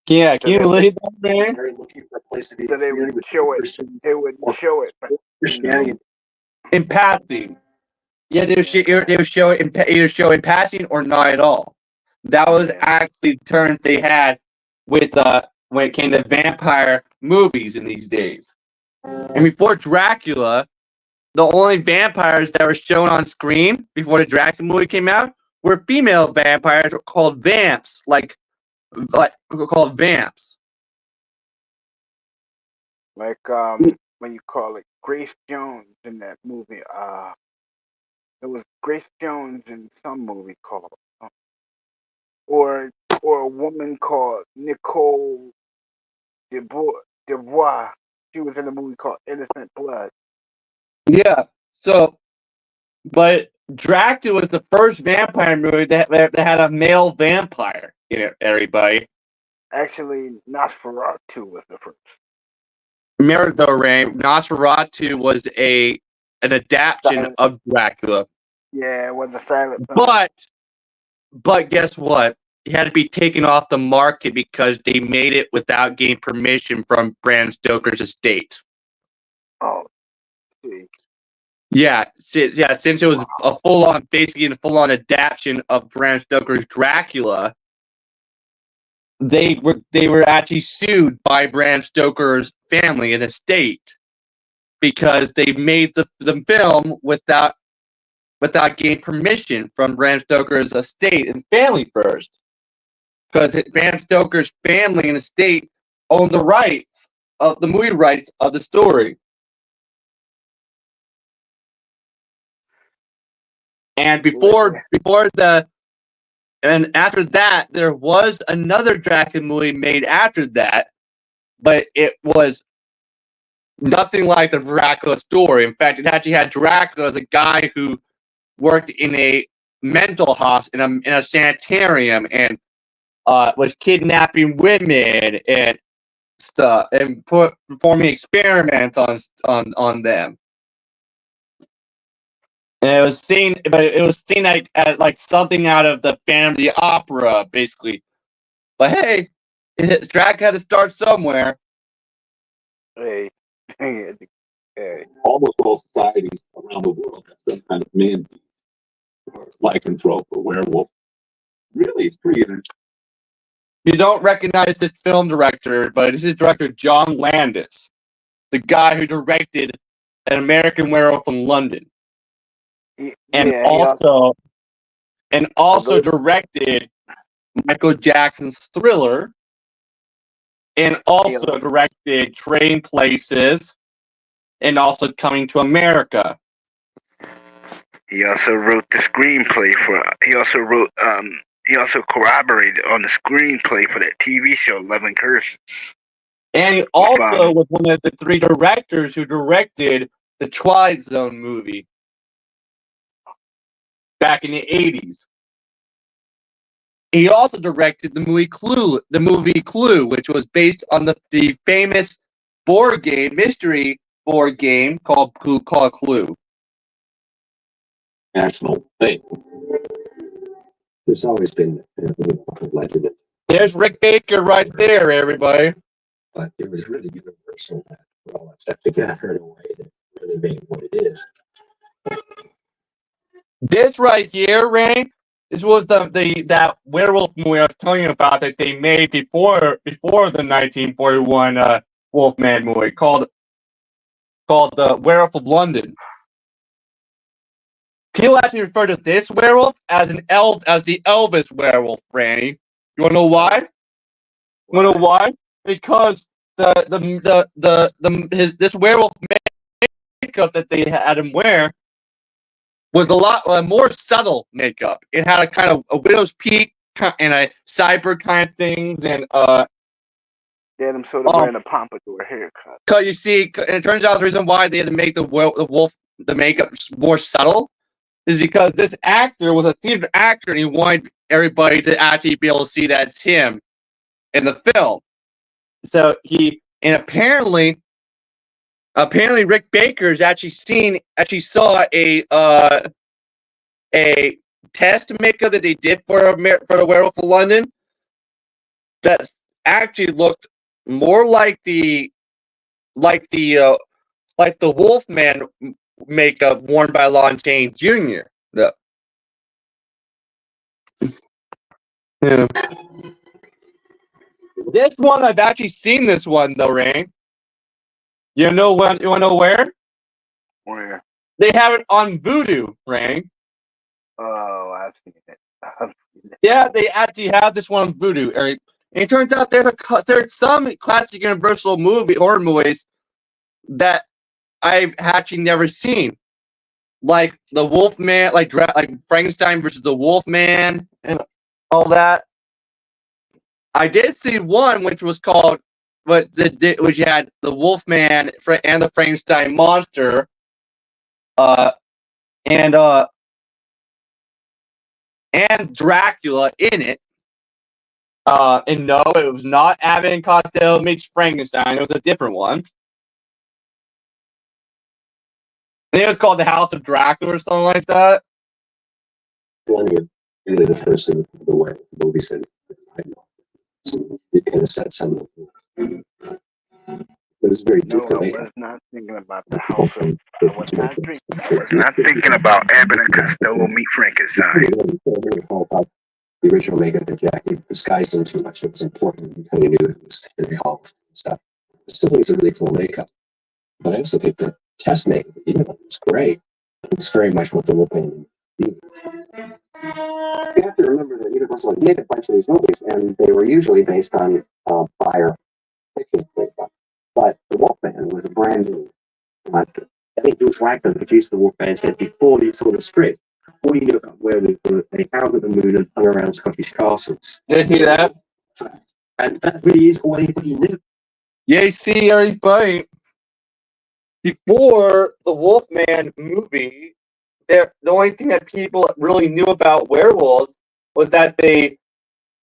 Yeah, can you believe that, man? they're looking for a place to be. So they would show it. They would show it. But, Christianity. In passing. Yeah, they would show it in passing or not at all. That was actually the turn they had with when it came to vampire movies in these days. And before Dracula, the only vampires that were shown on screen before the Dracula movie came out were female vampires called vamps, called vamps. like when you call it Grace Jones in that movie. It was Grace Jones in some movie called, or a woman called Nicole Dubois. She was in a movie called Innocent Blood. Yeah. So, but Dracula was the first vampire movie that had a male vampire in it. Everybody. Actually, Nosferatu was the first. Remember though, Ray, Nosferatu was an adaptation of Dracula. Yeah, it was a silent film. But guess what? It had to be taken off the market because they made it without getting permission from Bram Stoker's estate. Oh, see. Yeah, since it was basically a full-on adaptation of Bram Stoker's Dracula, they were actually sued by Bram Stoker's family and estate because they made the film without getting permission from Bram Stoker's estate and family first. Because Bram Stoker's family and estate owned the rights of the movie rights of the story. And after that, there was another Dracula movie made after that, but it was nothing like the Dracula story. In fact, it actually had Dracula as a guy who worked in a mental hospital, in a sanitarium, and was kidnapping women and stuff, and performing experiments on them. And it was seen like something out of the Phantom of the Opera, basically. But hey, Dracula had to start somewhere. Hey. Almost all societies around the world have some kind of man beast, or lycanthrope, or werewolf. Really, it's pretty interesting. You don't recognize this film director, but this is director John Landis, the guy who directed An American Werewolf in London. And also directed Michael Jackson's Thriller, and also directed Trading Places, and also Coming to America. He also wrote the screenplay for. He also corroborated on the screenplay for that TV show Love and Curses. And he also was one of the 3 directors who directed the Twilight Zone movie back in the 80s. He also directed the movie Clue, which was based on the famous mystery board game called Clue. National thing. There's always been a legend, There's Rick Baker right there, everybody. but it was really universal that all that stuff together in a way that really made what it is. This right here, Ray, this was that werewolf movie I was telling you about that they made before the 1941 Wolfman movie called The Werewolf of London. People actually refer to this werewolf as the Elvis werewolf, Randy. You wanna know why? Because this werewolf makeup that they had him wear was a lot more subtle makeup. It had a kind of a widow's peak and a cyber kind of things, and They had him sort of wearing a pompadour haircut. Cause you see, and it turns out the reason why they had to make the makeup more subtle is because this actor was a theater actor and he wanted everybody to actually be able to see that it's him in the film. So apparently Rick Baker's actually saw a test makeup that they did for the Werewolf of London that actually looked more like the Wolfman makeup worn by Lon Chaney Jr. Yeah. This one, I've actually seen this one though, Ray. You wanna know where? Where? They have it on Vudu, Ray. Oh, I've seen it. Yeah, they actually have this one on Vudu, Eric. And it turns out there's some classic Universal horror movies that I've actually never seen, like the Wolfman, like Frankenstein versus the Wolfman, and all that. I did see one which was called which you had the Wolfman and the Frankenstein monster, and Dracula in it. And no, it was not Abbott and Costello meets Frankenstein. It was a different one. I think it was called The House of Dracula or something like that. Really the first thing the way the movie said, I know. So it kind of set some of it. It was very No, different. I was not thinking about the house of. I was not thinking about Abbott and Costello meet Frankenstein. The original makeup that Jack disguised him too much. It was important. You kind of knew it was Henry Hall and stuff. It still was a really cool makeup. But I also think the test makeup that he did was great. It was very much what the Wolfman did. You have to remember that Universal made a bunch of these movies, and they were usually based on prior pictures they've done. But the Wolfman was a brand new monster. I think George Wagner produced the Wolfman said before he saw the script, all you knew about werewolves were they howled at the moon and hung around Scottish castles. Did you hear that? And that really is all anybody knew. Yeah, see, everybody. Before the Wolfman movie, the only thing that people really knew about werewolves was that they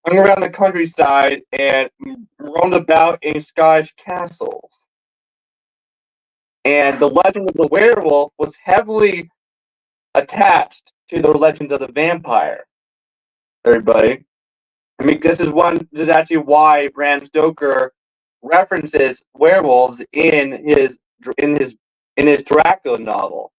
hung around the countryside and roamed about in Scottish castles. And the legend of the werewolf was heavily attached to the legends of the vampire. Everybody, I mean, this is actually why Bram Stoker references werewolves in his Dracula novel.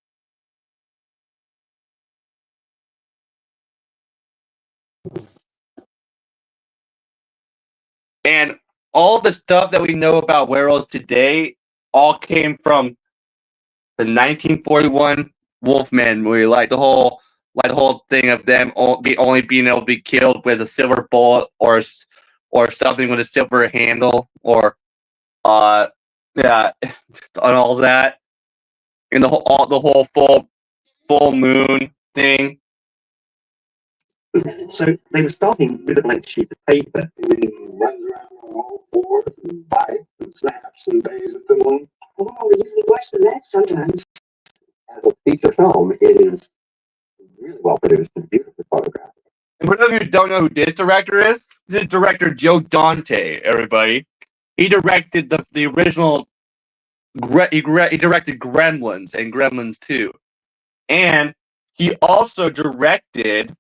And all the stuff that we know about werewolves today all came from the 1941 Wolfman movie, like the whole thing of them only being able to be killed with a silver bullet or something with a silver handle, or yeah, and all that, and the whole full moon thing. So they were starting with a blank sheet of paper. And then runs around on all fours and bites and snaps and bays at the moon. Oh, even worse than that sometimes. As a feature film, it is really well produced and beautifully photographed. And for those of you who don't know who this director is, this is director Joe Dante, everybody. He directed the original. He directed Gremlins and Gremlins 2. And he also directed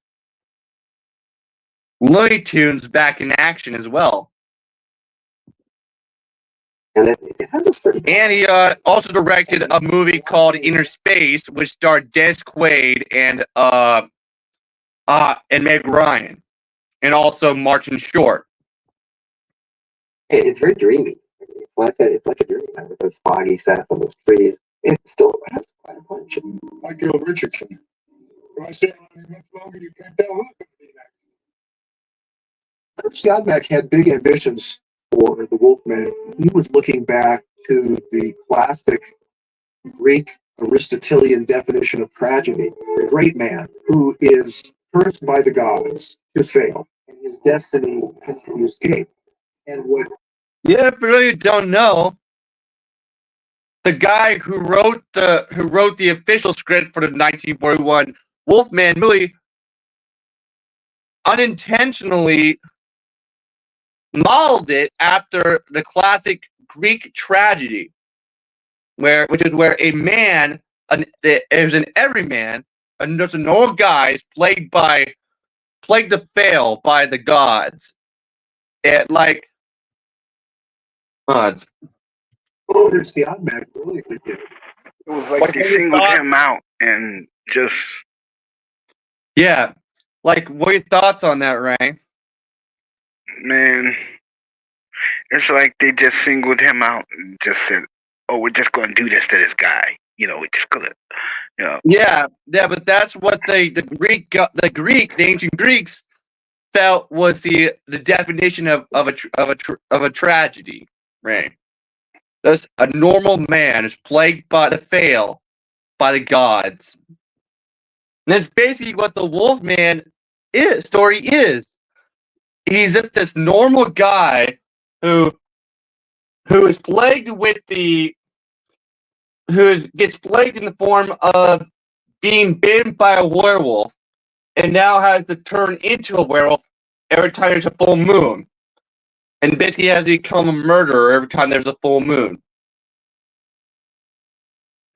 Looney Tunes Back in Action as well. And it has a certain... And he also directed a movie called Inner Space, which starred Dennis Quaid and Meg Ryan, and also Martin Short. It's very dreamy. It's like a dream with those foggy sets on those trees. It still has quite a punch. Michael Richardson. If I stay on much longer, you can't tell who's going to be next. Kurt Siodmak had big ambitions for the Wolfman. He was looking back to the classic Greek Aristotelian definition of tragedy. A great man who is cursed by the gods to fail, and his destiny to escape. And what? Yeah, for those you don't know, the guy who wrote the official script for the 1941 Wolfman movie unintentionally modeled it after the classic Greek tragedy, which is where a man, it was an everyman, and just a normal guy is plagued to fail by the gods. And like, there's Siodmak really good. It was like they singled him out and just. Yeah, like, what are your thoughts on that, Ray? Man, it's like they just singled him out and just said, "Oh, we're just going to do this to this guy." We're just gonna, Yeah, but that's what the ancient Greeks felt was the definition of a tragedy, right? That's a normal man is plagued to fail by the gods. And that's basically what the Wolfman story is. He's just this normal guy who who is plagued with gets plagued in the form of being bitten by a werewolf, and now has to turn into a werewolf every time there's a full moon, and basically has to become a murderer every time there's a full moon.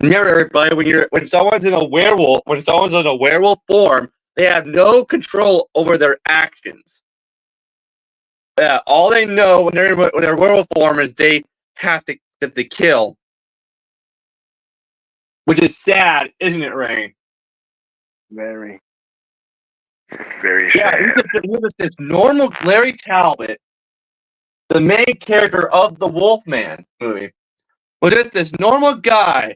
Remember, everybody, when someone's in a werewolf form, they have no control over their actions. All they know when they're in werewolf form is they have to kill, which is sad, isn't it, Ray? Very, very Yeah, sad. he was this normal Larry Talbot, the main character of the Wolfman movie, was just this normal guy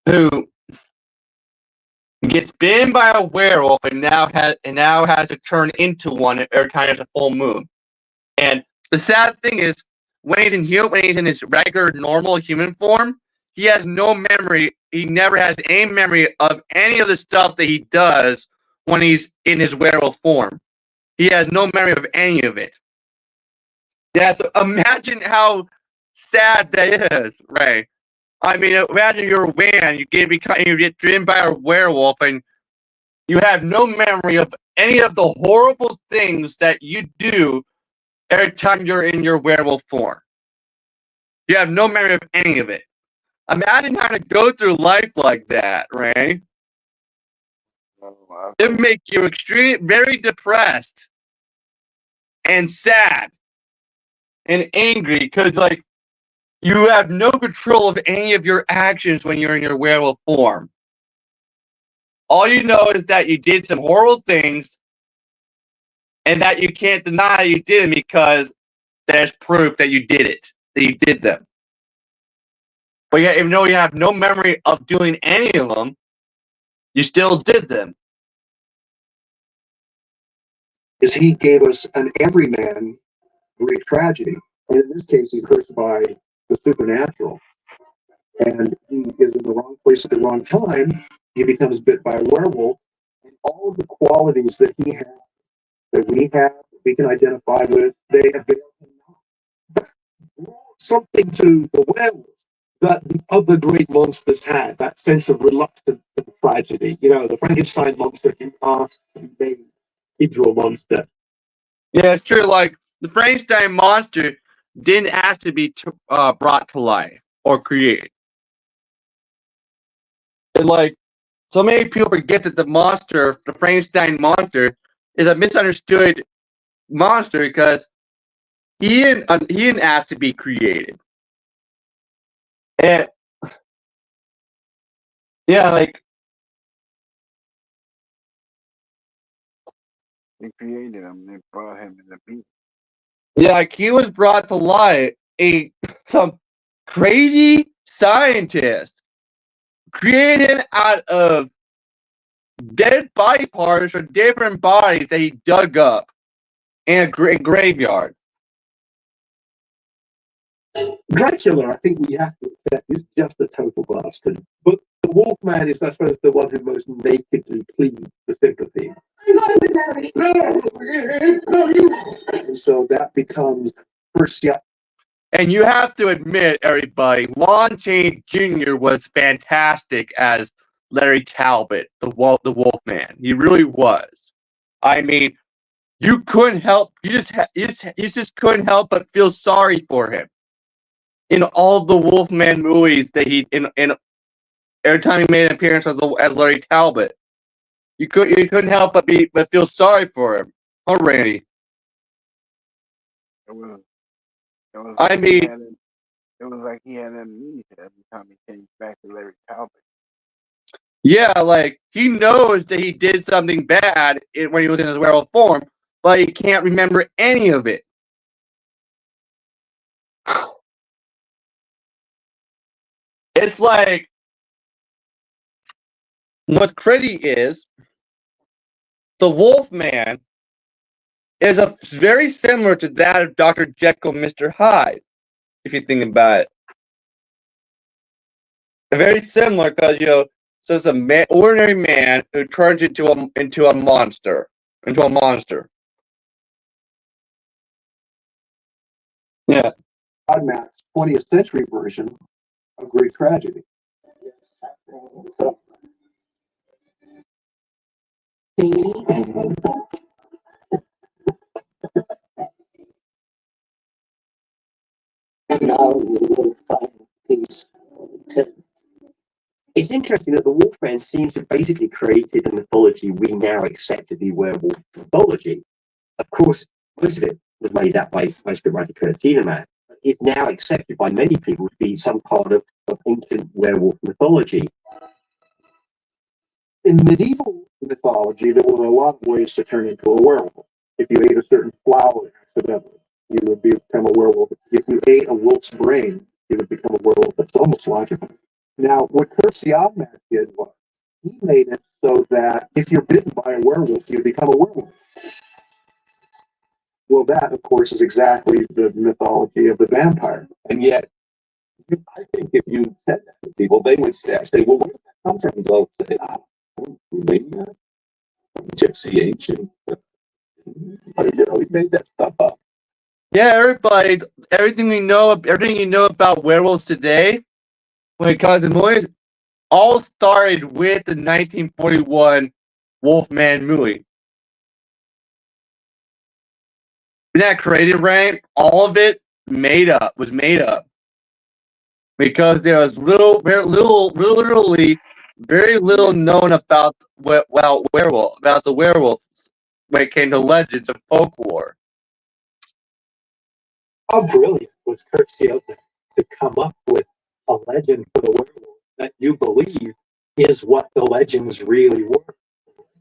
who gets bitten by a werewolf and now has to turn into one every time there's a full moon. And the sad thing is, when he's in his regular normal human form, he has no memory. He never has any memory of any of the stuff that he does when he's in his werewolf form. He has no memory of any of it. Yeah, so imagine how sad that is, Ray. I mean, imagine you're a man, you get bitten by a werewolf, and you have no memory of any of the horrible things that you do every time you're in your werewolf form. You have no memory of any of it. Imagine having to go through life like that, Ray. It would make you very depressed and sad and angry because, like, you have no control of any of your actions when you're in your werewolf form. All you know is that you did some horrible things and that you can't deny you did them because there's proof that you did it, that you did them. But yet, even though you have no memory of doing any of them, you still did them. Is he gave us an everyman Greek tragedy. And in this case, he's cursed by the supernatural. And he is in the wrong place at the wrong time. He becomes bit by a werewolf. And all of the qualities that he has, that we can identify with, they avail him not. But something to the werewolf that the other great monsters had, that sense of reluctant tragedy. You know, the Frankenstein monster can ask and made into a monster. Yeah, it's true. Like, the Frankenstein monster didn't ask to be brought to life or created. And, like, so many people forget that the Frankenstein monster, is a misunderstood monster because he didn't ask to be created. And yeah, like, They created him. They brought him in the beat. yeah, like, he was brought to life. Some crazy scientist created him out of dead body parts from different bodies that he dug up in a graveyard. Dracula, I think we have to accept, is just a total bastard. But the Wolfman is, I suppose, the one who most nakedly pleads for sympathy. And so that becomes Perseus. And you have to admit, everybody, Lon Chaney Jr. was fantastic as Larry Talbot, the Wolfman. He really was. I mean, you couldn't help, you just couldn't help but feel sorry for him. In all the Wolfman movies that in every time he made an appearance as Larry Talbot, you couldn't help but feel sorry for him. Oh, Randy. It was I mean, it was like he had amnesia every time he came back to Larry Talbot. yeah, like, he knows that he did something bad when he was in his werewolf form, but he can't remember any of it. It's like, what's crazy is the Wolfman is very similar to that of Dr. Jekyll and Mr. Hyde, if you think about it. Very similar because, so it's an ordinary man who turns into a monster. Mack's 20th century version of Greek tragedy. So, Now you will find peace. It's interesting that the Wolfman seems to have basically created a mythology we now accept to be werewolf mythology. Of course, most of it was made up by scriptwriter Kurt Tiedemann. It's now accepted by many people to be some part of ancient werewolf mythology. In medieval mythology, there were a lot of ways to turn into a werewolf. If you ate a certain flower accidentally, you would become a werewolf. If you ate a wolf's brain, you would become a werewolf. That's almost logical. Now, what Kurt Siodmak did was he made it so that if you're bitten by a werewolf, you become a werewolf. Well, that, of course, is exactly the mythology of the vampire. And yet, I think if you said that to people, they would say, well, where did that come from? They'll say, Romania, Gypsy ancient. We made that stuff up. Yeah, everybody, everything you know about werewolves today, when it comes to movies, all started with the 1941 Wolfman movie. Isn't that crazy, Ryan? All of it was made up. Because there was literally very little known about the werewolves when it came to legends and folklore. How brilliant was Kurt Siodmak to come up with a legend for the werewolf that you believe is what the legends really were?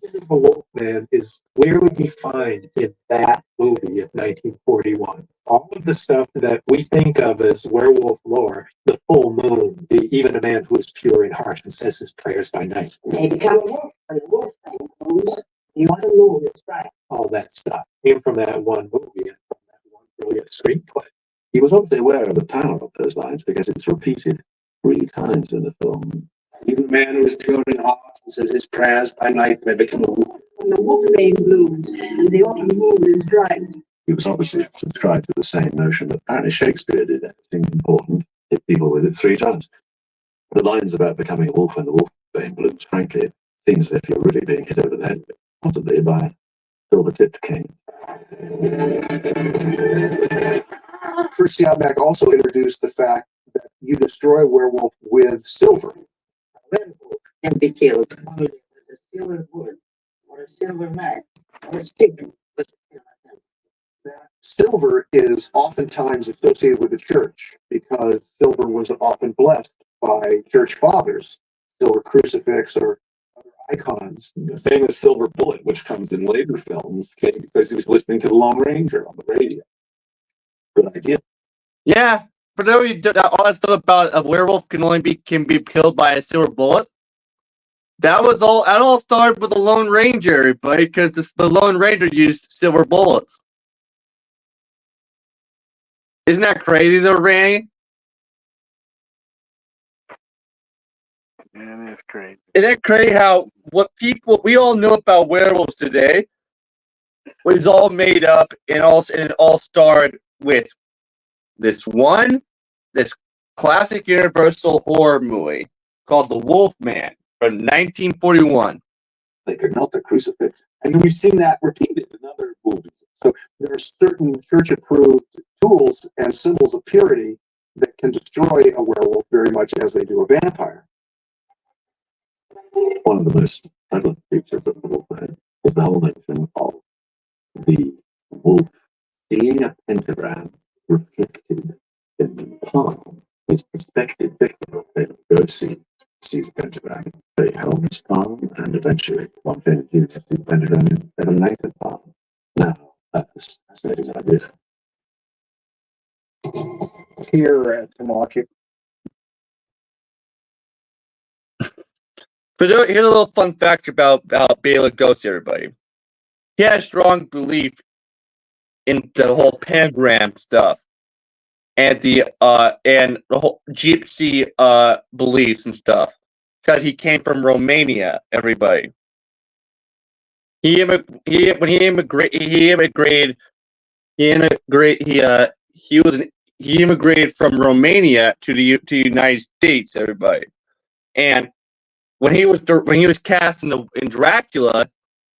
The Wolfman is clearly defined in that movie of 1941. All of the stuff that we think of as werewolf lore, the full moon, even a man who is pure in heart and says his prayers by night. They become a wolf, and the wolf comes, you want to know it's right. All that stuff came from that one movie and from that one brilliant screenplay. He was obviously aware of the power of those lines because it's repeated 3 times in the film. Even a man who is pure in heart and says his prayers by night may become a wolf. When the wolf name blooms and the autumn moon is bright. He was obviously subscribed to the same notion that apparently Shakespeare did anything important, hit people with it 3 times. The lines about becoming a wolf when the wolf name blooms, frankly, it seems as if you're really being hit over the head, possibly by a silver-tipped cane. Kurt Siodmak also introduced the fact that you destroy a werewolf with silver. Werewolf can be killed only with a silver wood or a silver mat or a stick. That silver is oftentimes associated with the church because silver was often blessed by church fathers. Silver crucifix or other icons. The famous silver bullet, which comes in later films, came because he was listening to the Lone Ranger on the radio. Good idea. Yeah, for those you all that stuff about a werewolf can be killed by a silver bullet. That all started with the Lone Ranger, everybody, because the Lone Ranger used silver bullets. Isn't that crazy, though, Randy? Yeah, that's great. Isn't that crazy how what we all know about werewolves today was all made up and it all started with this classic Universal horror movie called The Wolfman from 1941. They could melt the crucifix. And we've seen that repeated in other movies. So there are certain church-approved tools and symbols of purity that can destroy a werewolf very much as they do a vampire. One of the most prevalent features of the Wolfman is the whole notion of the wolf seeing a pentagram reflected in the palm. His prospective victim sees a pentagram in the helmet's palm, and eventually one thing you see the pentagram in a later palm. Now, that's a fascinating idea. Here at the market. But here's a little fun fact about Bela Lugosi, everybody. He had a strong belief in the whole pentagram stuff and the whole gypsy beliefs and stuff because he came from Romania, everybody. He was he immigrated from Romania to the United States. Everybody, and when he was cast in Dracula,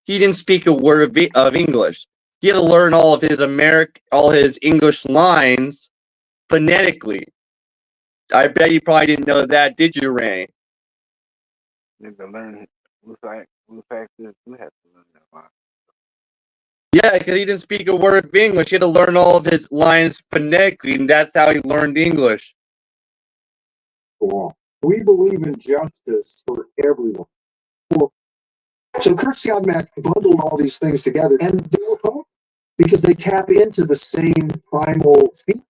he didn't speak a word of English. He had to learn all his English lines phonetically. I bet you probably didn't know that, did you, Ray? Need to learn. Looks like you have to learn that line. Yeah, because he didn't speak a word of English. He had to learn all of his lines phonetically, and that's how he learned English. Cool. We believe in justice for everyone. Well, so Kurt Siodmak bundled all these things together, and they were potent because they tap into the same primal feeling.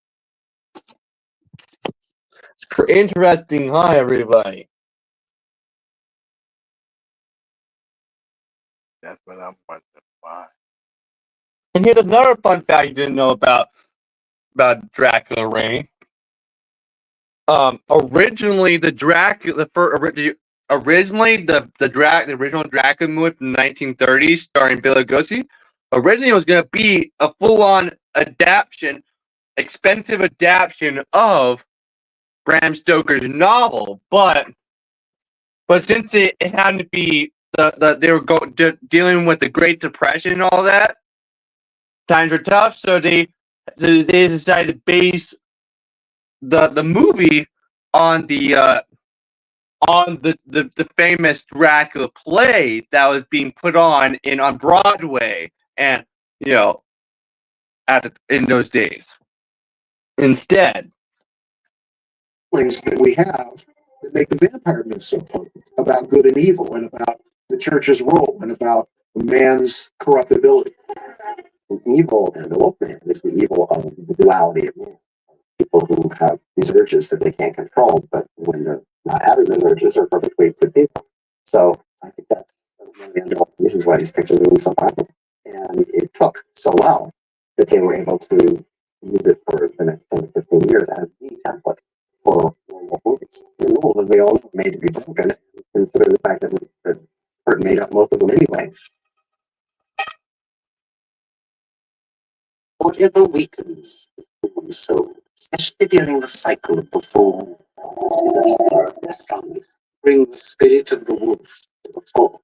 It's interesting, huh, everybody? That's what I'm wondering why. And here's another fun fact you didn't know about Dracula, Ray. Originally the original Dracula movie from the 1930s, starring Bela Lugosi, originally was going to be a full-on expensive adaptation of Bram Stoker's novel, but since it had to be they were dealing with the Great Depression and all that, times were tough, so they decided to base the movie on the famous Dracula play that was being put on Broadway, and in those days. Instead, Things that we have that make the vampire myth so potent about good and evil, and about the church's role, and about man's corruptibility. The evil and the Wolfman is the evil of the duality of man. People who have these urges that they can't control, but when they're not having those urges, are perfectly good people. So I think that's one of the underlying reasons why these pictures are really so popular. And it took so well that they were able to use it for the next 10 to 15 years as the template for werewolf movies. The rules, as we all know, made to be broken, consider the fact that Kurt made up most of them anyway. Whatever weakens the human soul, especially during the cycle of the fall, bring the spirit of the wolf to the fore.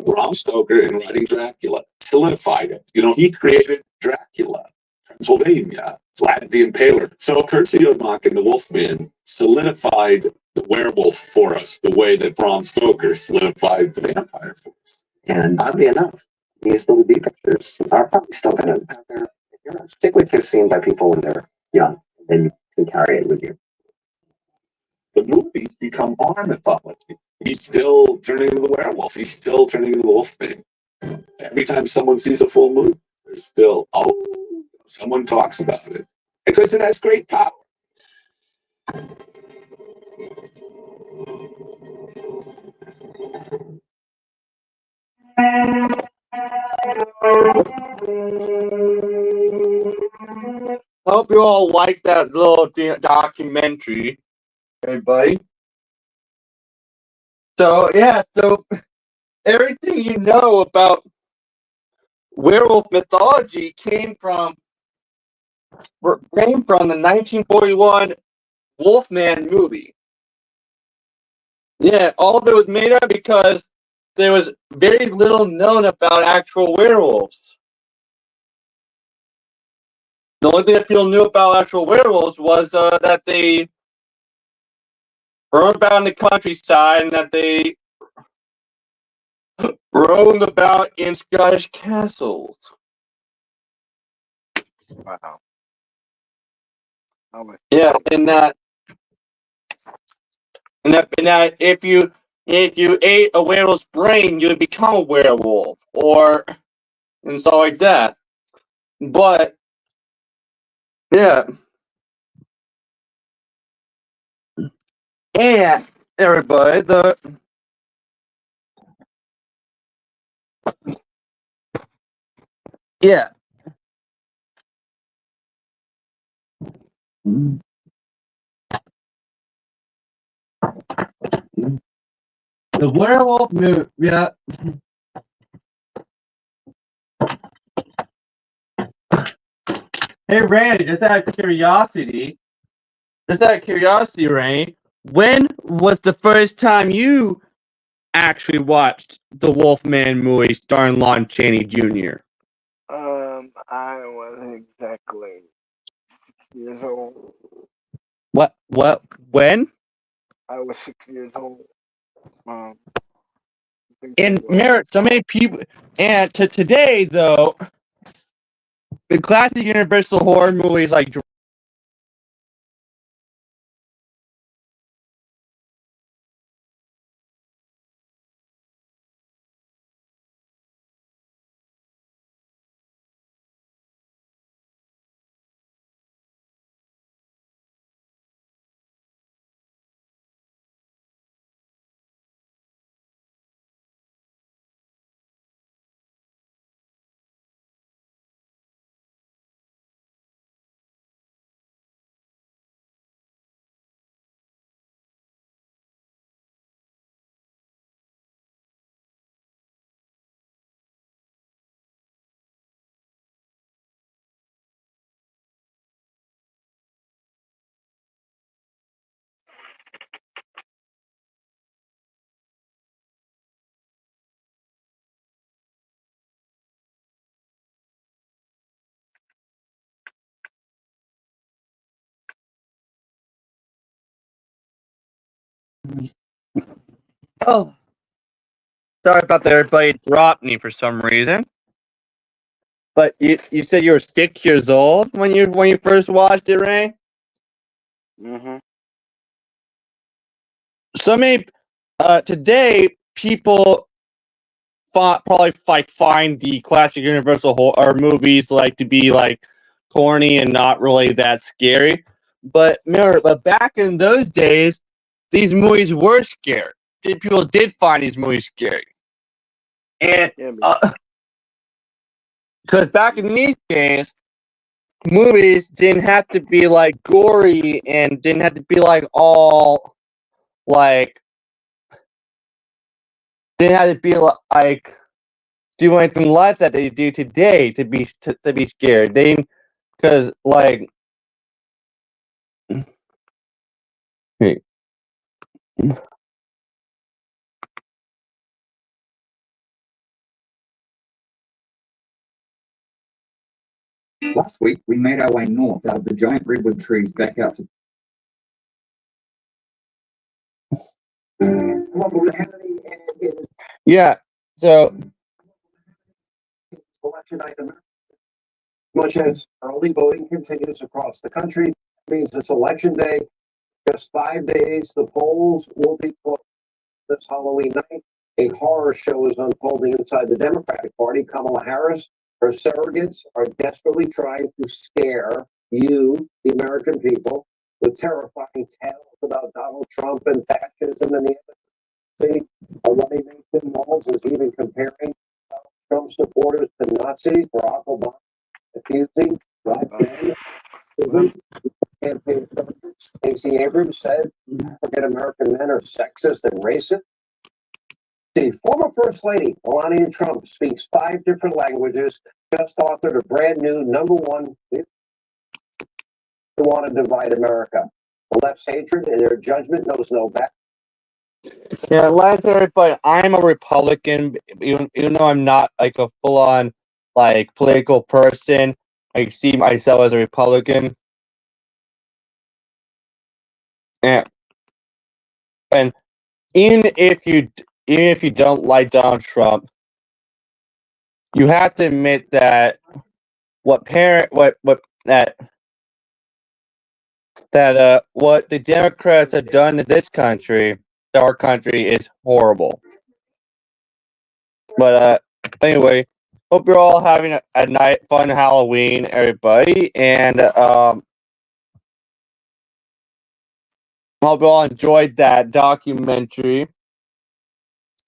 Bram Stoker, in writing Dracula, solidified it. He created Dracula, Transylvania, Vlad the Impaler. So Kurt Siodmak and the Wolfman solidified the werewolf for us the way that Bram Stoker solidified the vampire for us. And oddly enough, these little B pictures are probably still going to have their appearance. Stick with this seen by people when they're young, and then you can carry it with you. The movies become our mythology. He's still turning into the werewolf. He's still turning into the Wolfman. Every time someone sees a full moon, there's still, someone talks about it. Because it has great power. I hope you all like that little documentary, everybody. So everything you know about werewolf mythology came from the 1941 Wolfman movie. Yeah, all of it was made up because there was very little known about actual werewolves. The only thing that people knew about actual werewolves was that they roamed about in the countryside and that they roamed about in Scottish castles. Wow. Yeah, and that if you ate a werewolf's brain, you would become a werewolf, and stuff like that. But yeah, and everybody, the werewolf movie, Hey, Randy, just out of curiosity, Randy, when was the first time you actually watched the Wolfman movie starring Lon Chaney Jr.? I was exactly 6 years old. What? When? I was 6 years old. I think And it was. Merritt, so many people. And to today, though, the classic Universal horror movies like oh, sorry about that. Everybody dropped me for some reason. But you said you were 6 years old when you first watched it, Ray? Mm-hmm. So many today people probably like find the classic Universal horror movies like to be like corny and not really that scary. But back in those days, these movies were scary. People did find these movies scary, and Yeah, man. because back in these days, movies didn't have to be like gory and didn't have to be like all like didn't have to be like do anything like that they do today to be scared. They because like Last week, we made our way north out of the giant redwood trees back out to. yeah. So Election item. Much as early voting continues across the country, means this election day, just 5 days, the polls will be closed this Halloween night. A horror show is unfolding inside the Democratic Party. Kamala Harris, her surrogates are desperately trying to scare you, the American people, with terrifying tales about Donald Trump and fascism and the other. Already Nathan Knowles is even comparing Trump supporters to Nazis. Barack Obama accusing black men. Campaign Stacey Abrams said African American men are sexist and racist. The former First Lady Melania Trump speaks 5 different languages, just authored a brand new #1 They Want to Divide America. The left's hatred and their judgment knows no bounds. yeah, last everybody, I'm a Republican, even though I'm not like a full on like political person. I see myself as a Republican. And even if you don't like Donald Trump, you have to admit that what what the Democrats have done to this country, our country, is horrible. But anyway, hope you're all having a night fun Halloween, everybody, and hope you all enjoyed that documentary.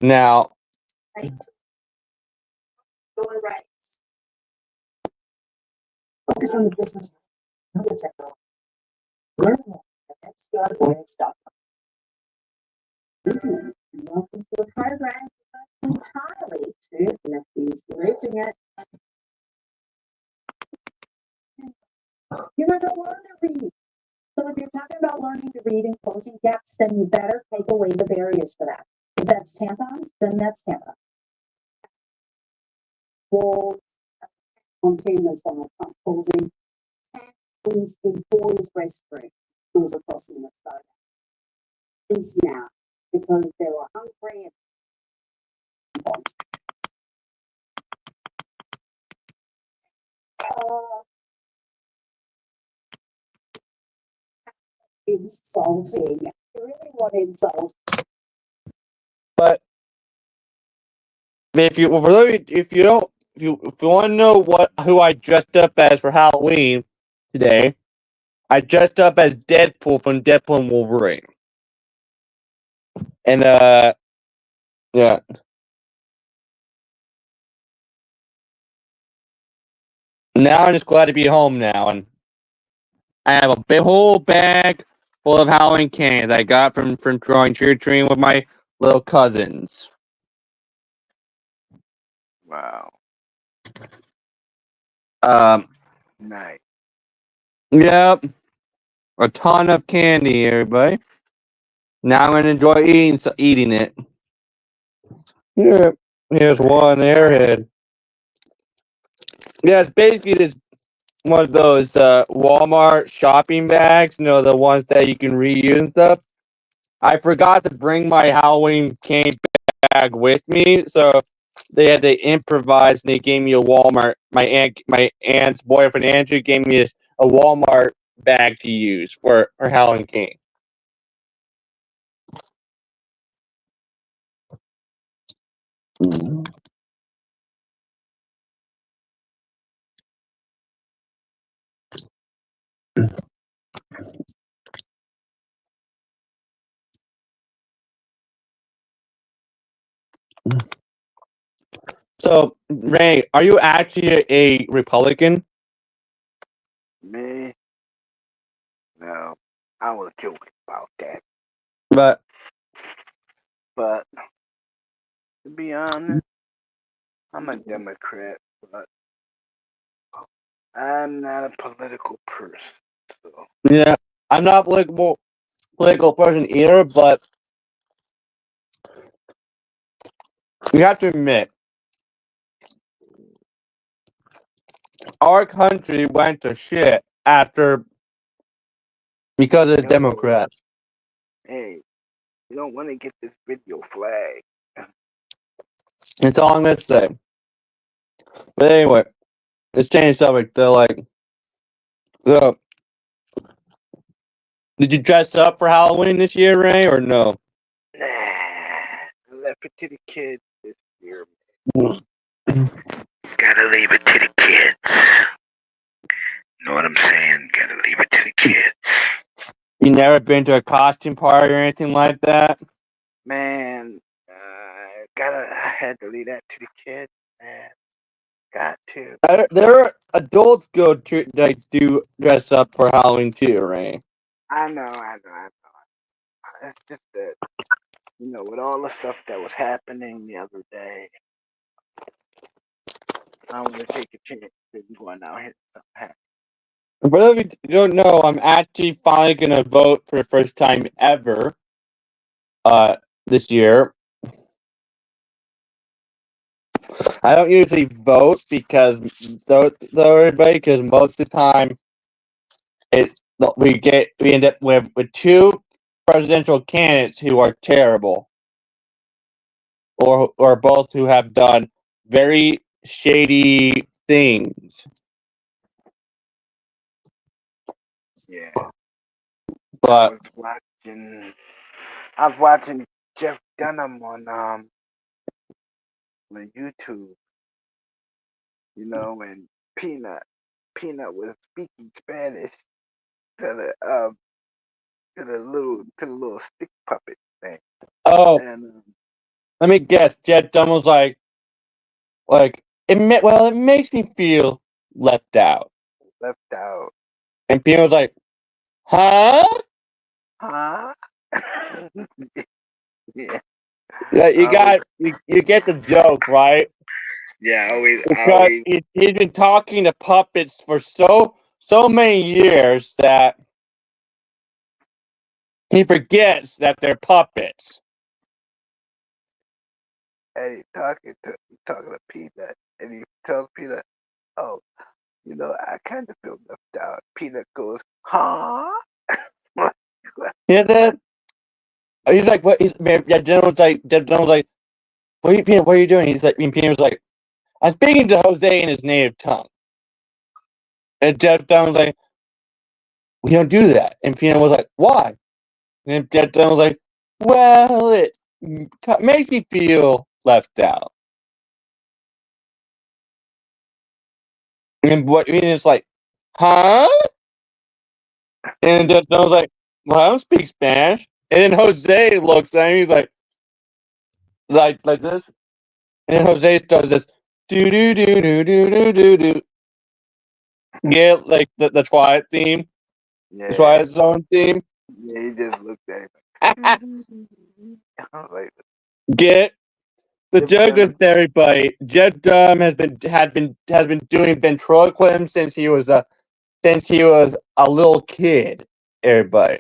Now, Focus on the business, not the technology. Learn more at xgrants.com. Welcome to the program. Entirely to Nephews Raising It. You're not gonna learn to read. So if you're talking about learning to read and closing gaps, then you better take away the barriers for that. If that's tampons, then that's tampons. Walls, containers on closing, tampons in boys' restroom. Those are crossing the side. Things now because they were hungry and insulting. You really want to insult. But if you want to know who I dressed up as for Halloween today, I dressed up as Deadpool from Deadpool and Wolverine. And yeah. Now I'm just glad to be home now, and I have a big whole bag full of Halloween candy that I got from going trick-or-treating with my little cousins. Wow. Nice. Yep. A ton of candy, everybody. Now I'm gonna enjoy eating it. Yeah. Here's one airhead. Yeah, it's basically this one of those Walmart shopping bags, the ones that you can reuse and stuff. I forgot to bring my Halloween candy bag with me, so they had to improvise, and they gave me a Walmart. My aunt's boyfriend Andrew gave me a Walmart bag to use for Halloween candy. So, Ray, are you actually a Republican? Me? No, I was joking about that. But to be honest, I'm a Democrat, but I'm not a political person. So Yeah, I'm not a political person either, but you have to admit, our country went to shit because of the Democrats. Hey, you don't want to get this video flagged. That's all I'm gonna say. But anyway, let's change the subject. Did you dress up for Halloween this year, Ray, or no? Nah, I left it to the kids this year. Gotta leave it to the kids. Know what I'm saying? Gotta leave it to the kids. You never been to a costume party or anything like that? Man, I had to leave that to the kids, man. Got to. There are adults that do dress up for Halloween too, Ray. I know. It's just that, with all the stuff that was happening the other day, I want to take a chance and going out here. For those of you who don't know, I'm actually finally gonna vote for the first time ever this year. I don't usually vote because most of the time we end up with two presidential candidates who are terrible, or both who have done very shady things. Yeah. But I was watching Jeff Dunham on YouTube. And Peanut was speaking Spanish to the little stick puppet thing. Oh, and let me guess. Jeff Dunham was like it makes me feel left out. And Peanut was like, huh? Yeah. You get the joke, right? Yeah, Because he's been talking to puppets for so so many years that he forgets that they're puppets. And talking to Peanut, and he tells Peanut, "Oh, I kind of feel left out." Peanut goes, "Huh?" Yeah, then he's like, "What?" Jenna was like, "What are you, Peanut? What are you doing?" He's like, Peanut was like, "I'm speaking to Jose in his native tongue." And Jeff Dunn was like, "We don't do that." And Peanut was like, "Why?" And Jeff Dunn was like, "Well, it makes me feel left out." And what Peanut's like, "Huh?" And Jeff Dunn was like, "Well, I don't speak Spanish." And then Jose looks at him, he's like this. And Jose does this do do do do do do do do. Get like the Twilight theme, the Yeah, Twilight Zone theme. yeah. He just looked at him. I was like, Get the Jeff joke Dunn. with everybody. Jeff Dunn has been doing ventriloquism since he was a little kid. Everybody,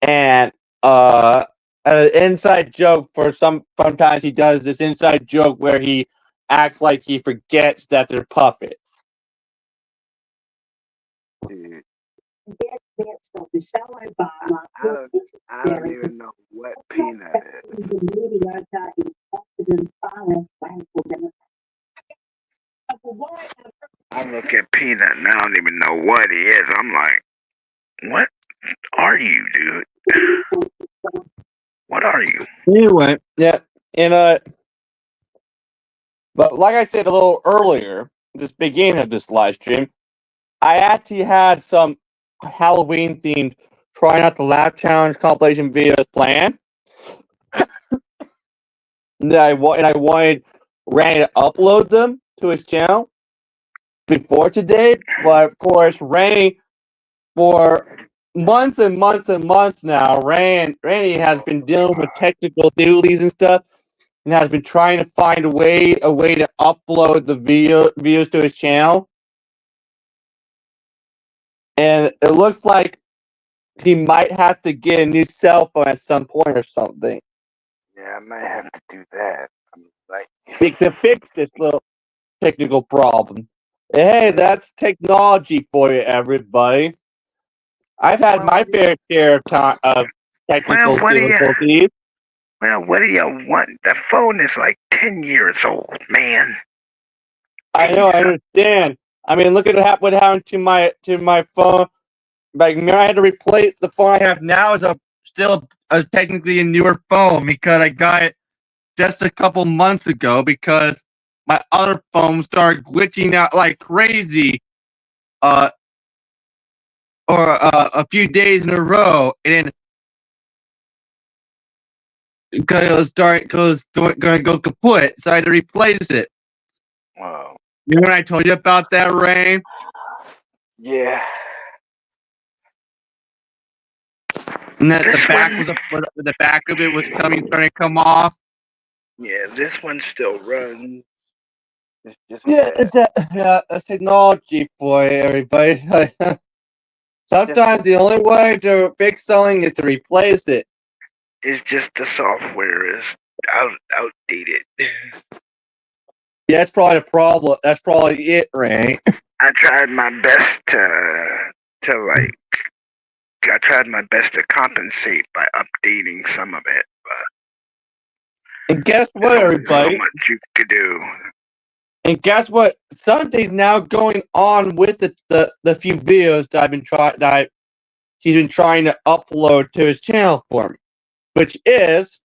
and an inside joke for sometimes he does this inside joke where he acts like he forgets that they're puppets. Dude, That's Michelle Obama. I don't even know what Peanut is. The media got confidence violence radical Democrats. I look at Peanut and I don't even know what he is. I'm like, what are you, dude? What are you? Anyway, yeah, and but like I said a little earlier, this beginning of this live stream, I actually had some Halloween themed Try Not to Laugh challenge compilation videos planned. And I wanted Randy to upload them to his channel before today, but of course, Randy, for months and months and months now, Randy has been dealing with technical duties and stuff, and has been trying to find a way to upload the videos to his channel. And it looks like he might have to get a new cell phone at some point or something. Yeah, I might have to do that. I'm like, To fix this little technical problem. Hey, that's technology for you, everybody. I've had my fair share of technical what do you? difficulties. Well, what do you want? The phone is like 10 years old, man. I know, I understand. I mean, look at what happened to my phone. Like, I had to replace the phone I have now is still technically a newer phone because I got it just a couple months ago because my other phone started glitching out like crazy, or a few days in a row, and then because it was going to go kaput, so I had to replace it. Wow. Remember when I told you about that, Ray? Yeah. And that the back of it was starting to come off. Yeah, this one still runs. It's just That's technology for you, everybody. Sometimes the only way to fix something is to replace it. It's just the software is outdated. Yeah, that's probably the problem. That's probably it, Ray. I tried my best to compensate by updating some of it, but And guess what, everybody? so much you could do. And guess what? Something's now going on with the few videos that he's been trying to upload to his channel for me, which is,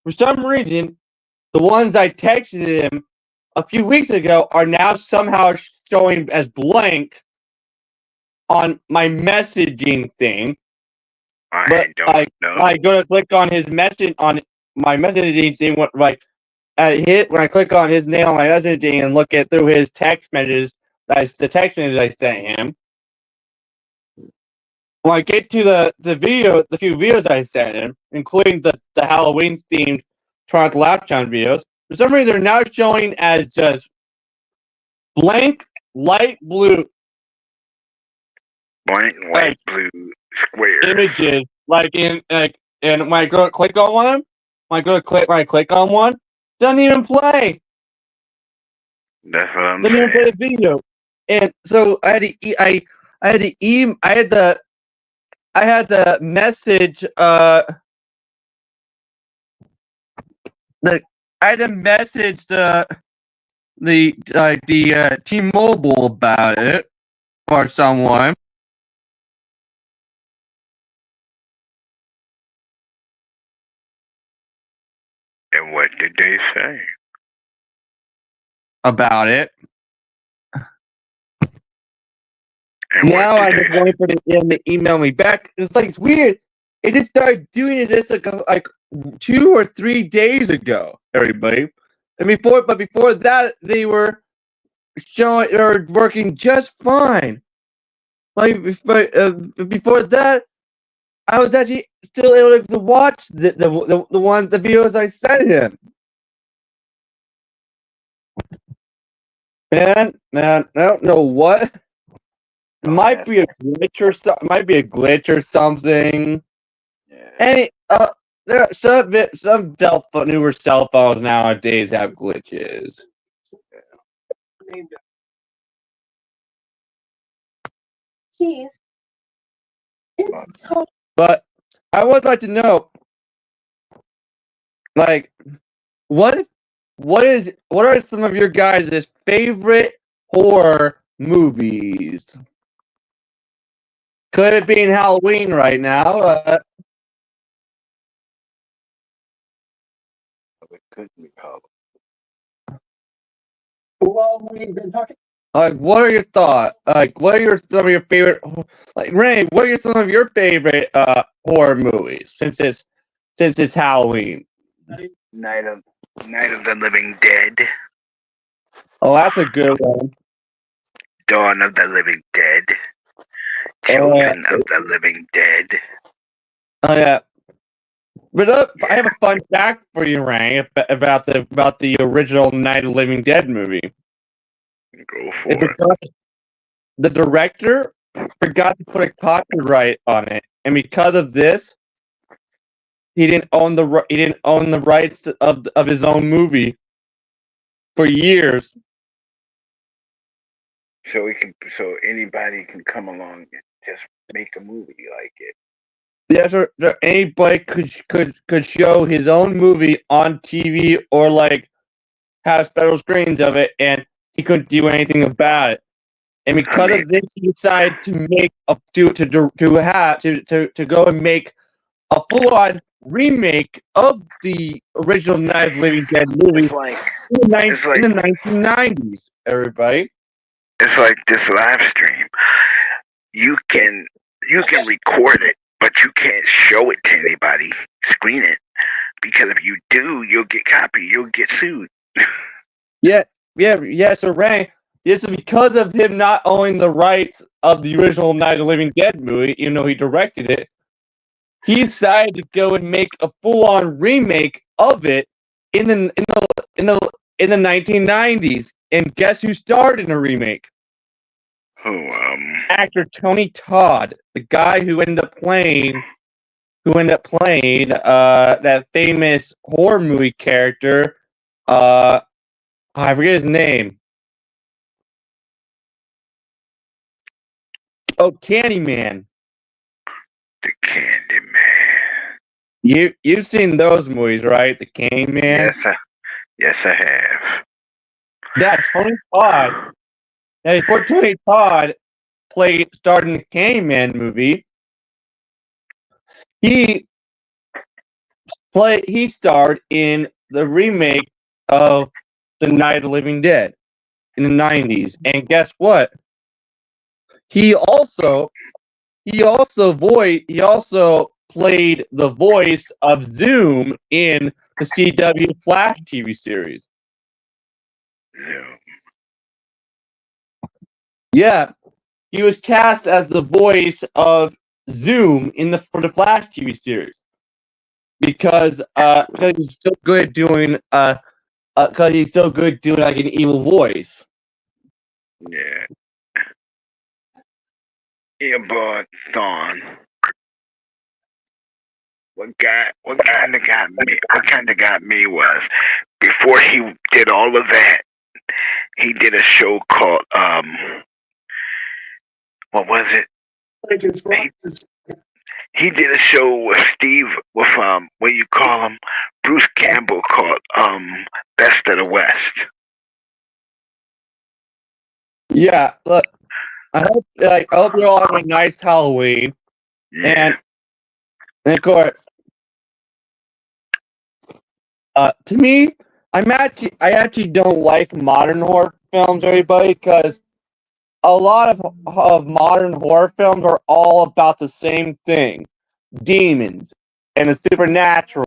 for some reason, the ones I texted him a few weeks ago are now somehow showing as blank on my messaging thing. I don't know. I go to click on his message on my messaging thing, when I click on his name on my messaging and look through his text messages, the text messages I sent him. When I get to the few videos I sent him, including the Halloween themed Try Not to Laugh challenge videos, for some reason they're now showing as just blank light blue White, Like, blue squares. images, and when I go to click on one, when I click on one, doesn't even play. That's what I'm Doesn't even play saying. the video. And so I had to message the T-Mobile about it or someone. And what did they say About it. And Now what I did just they waiting for them to email me back. It's weird. It just started doing this like 2 or 3 days ago, everybody. And before that, they were showing or working just fine. Like before that, I was actually still able to watch the videos I sent him. Man, I don't know what. It might be a glitch or something. Yeah. Any there some newer cell phones nowadays have glitches. Cheese. It's so But I would like to know, like, what are some of your guys' favorite horror movies? Could it be in Halloween right now? It could be called. Well, we've been talking. Like, what are your thoughts? Like, what are some of your favorite? Like, Ray, what are some of your favorite horror movies since it's Halloween? Night of the Living Dead. Oh, that's a good one. Dawn of the Living Dead. Children of the Living Dead. Oh yeah. But I have a fun fact for you, Ray, about the original Night of the Living Dead movie. Go for it. The director forgot to put a copyright on it, and because of this, he didn't own the rights of his own movie for years. So anybody can come along and just make a movie like it. Yeah, so anybody could show his own movie on TV or like have special screens of it, and he couldn't do anything about it. And because of this, he decided to make to go and make a full-on remake of the original Night of the Living Dead movie in the 1990s. Everybody, it's like this live stream. You can record it, but you can't show it to anybody, screen it, because if you do, you'll get copied. You'll get sued. Yeah. So Ray, it's because of him not owning the rights of the original Night of the Living Dead movie, even though he directed it. He decided to go and make a full-on remake of it in the 1990s. And guess who starred in a remake? Who? Actor Tony Todd, the guy who ended up playing that famous horror movie character. I forget his name. Oh, Candyman. The Candyman. You've seen those movies, right? The Candyman. Yes, I have. Yeah, Tony Todd. Now, before Tony Todd starred in the Candyman movie, he starred in the remake of The Night of the Living Dead in the 90s. And guess what? He also played the voice of Zoom in the CW Flash TV series. Zoom. Yeah, he was cast as the voice of Zoom for the Flash TV series because he's so good doing like an evil voice. Yeah. Yeah, but Thorn. What kind of got me was before he did all of that, he did a show called what was it? He did a show with Steve with what you call him, Bruce Campbell called Best of the West. Yeah, look, I hope you're all having a nice Halloween, Yeah. and of course, to me, I actually don't like modern horror films, everybody, because a lot of modern horror films are all about the same thing: demons and the supernatural.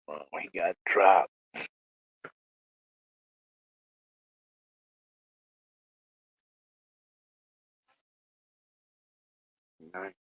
Oh, he got dropped. Nice.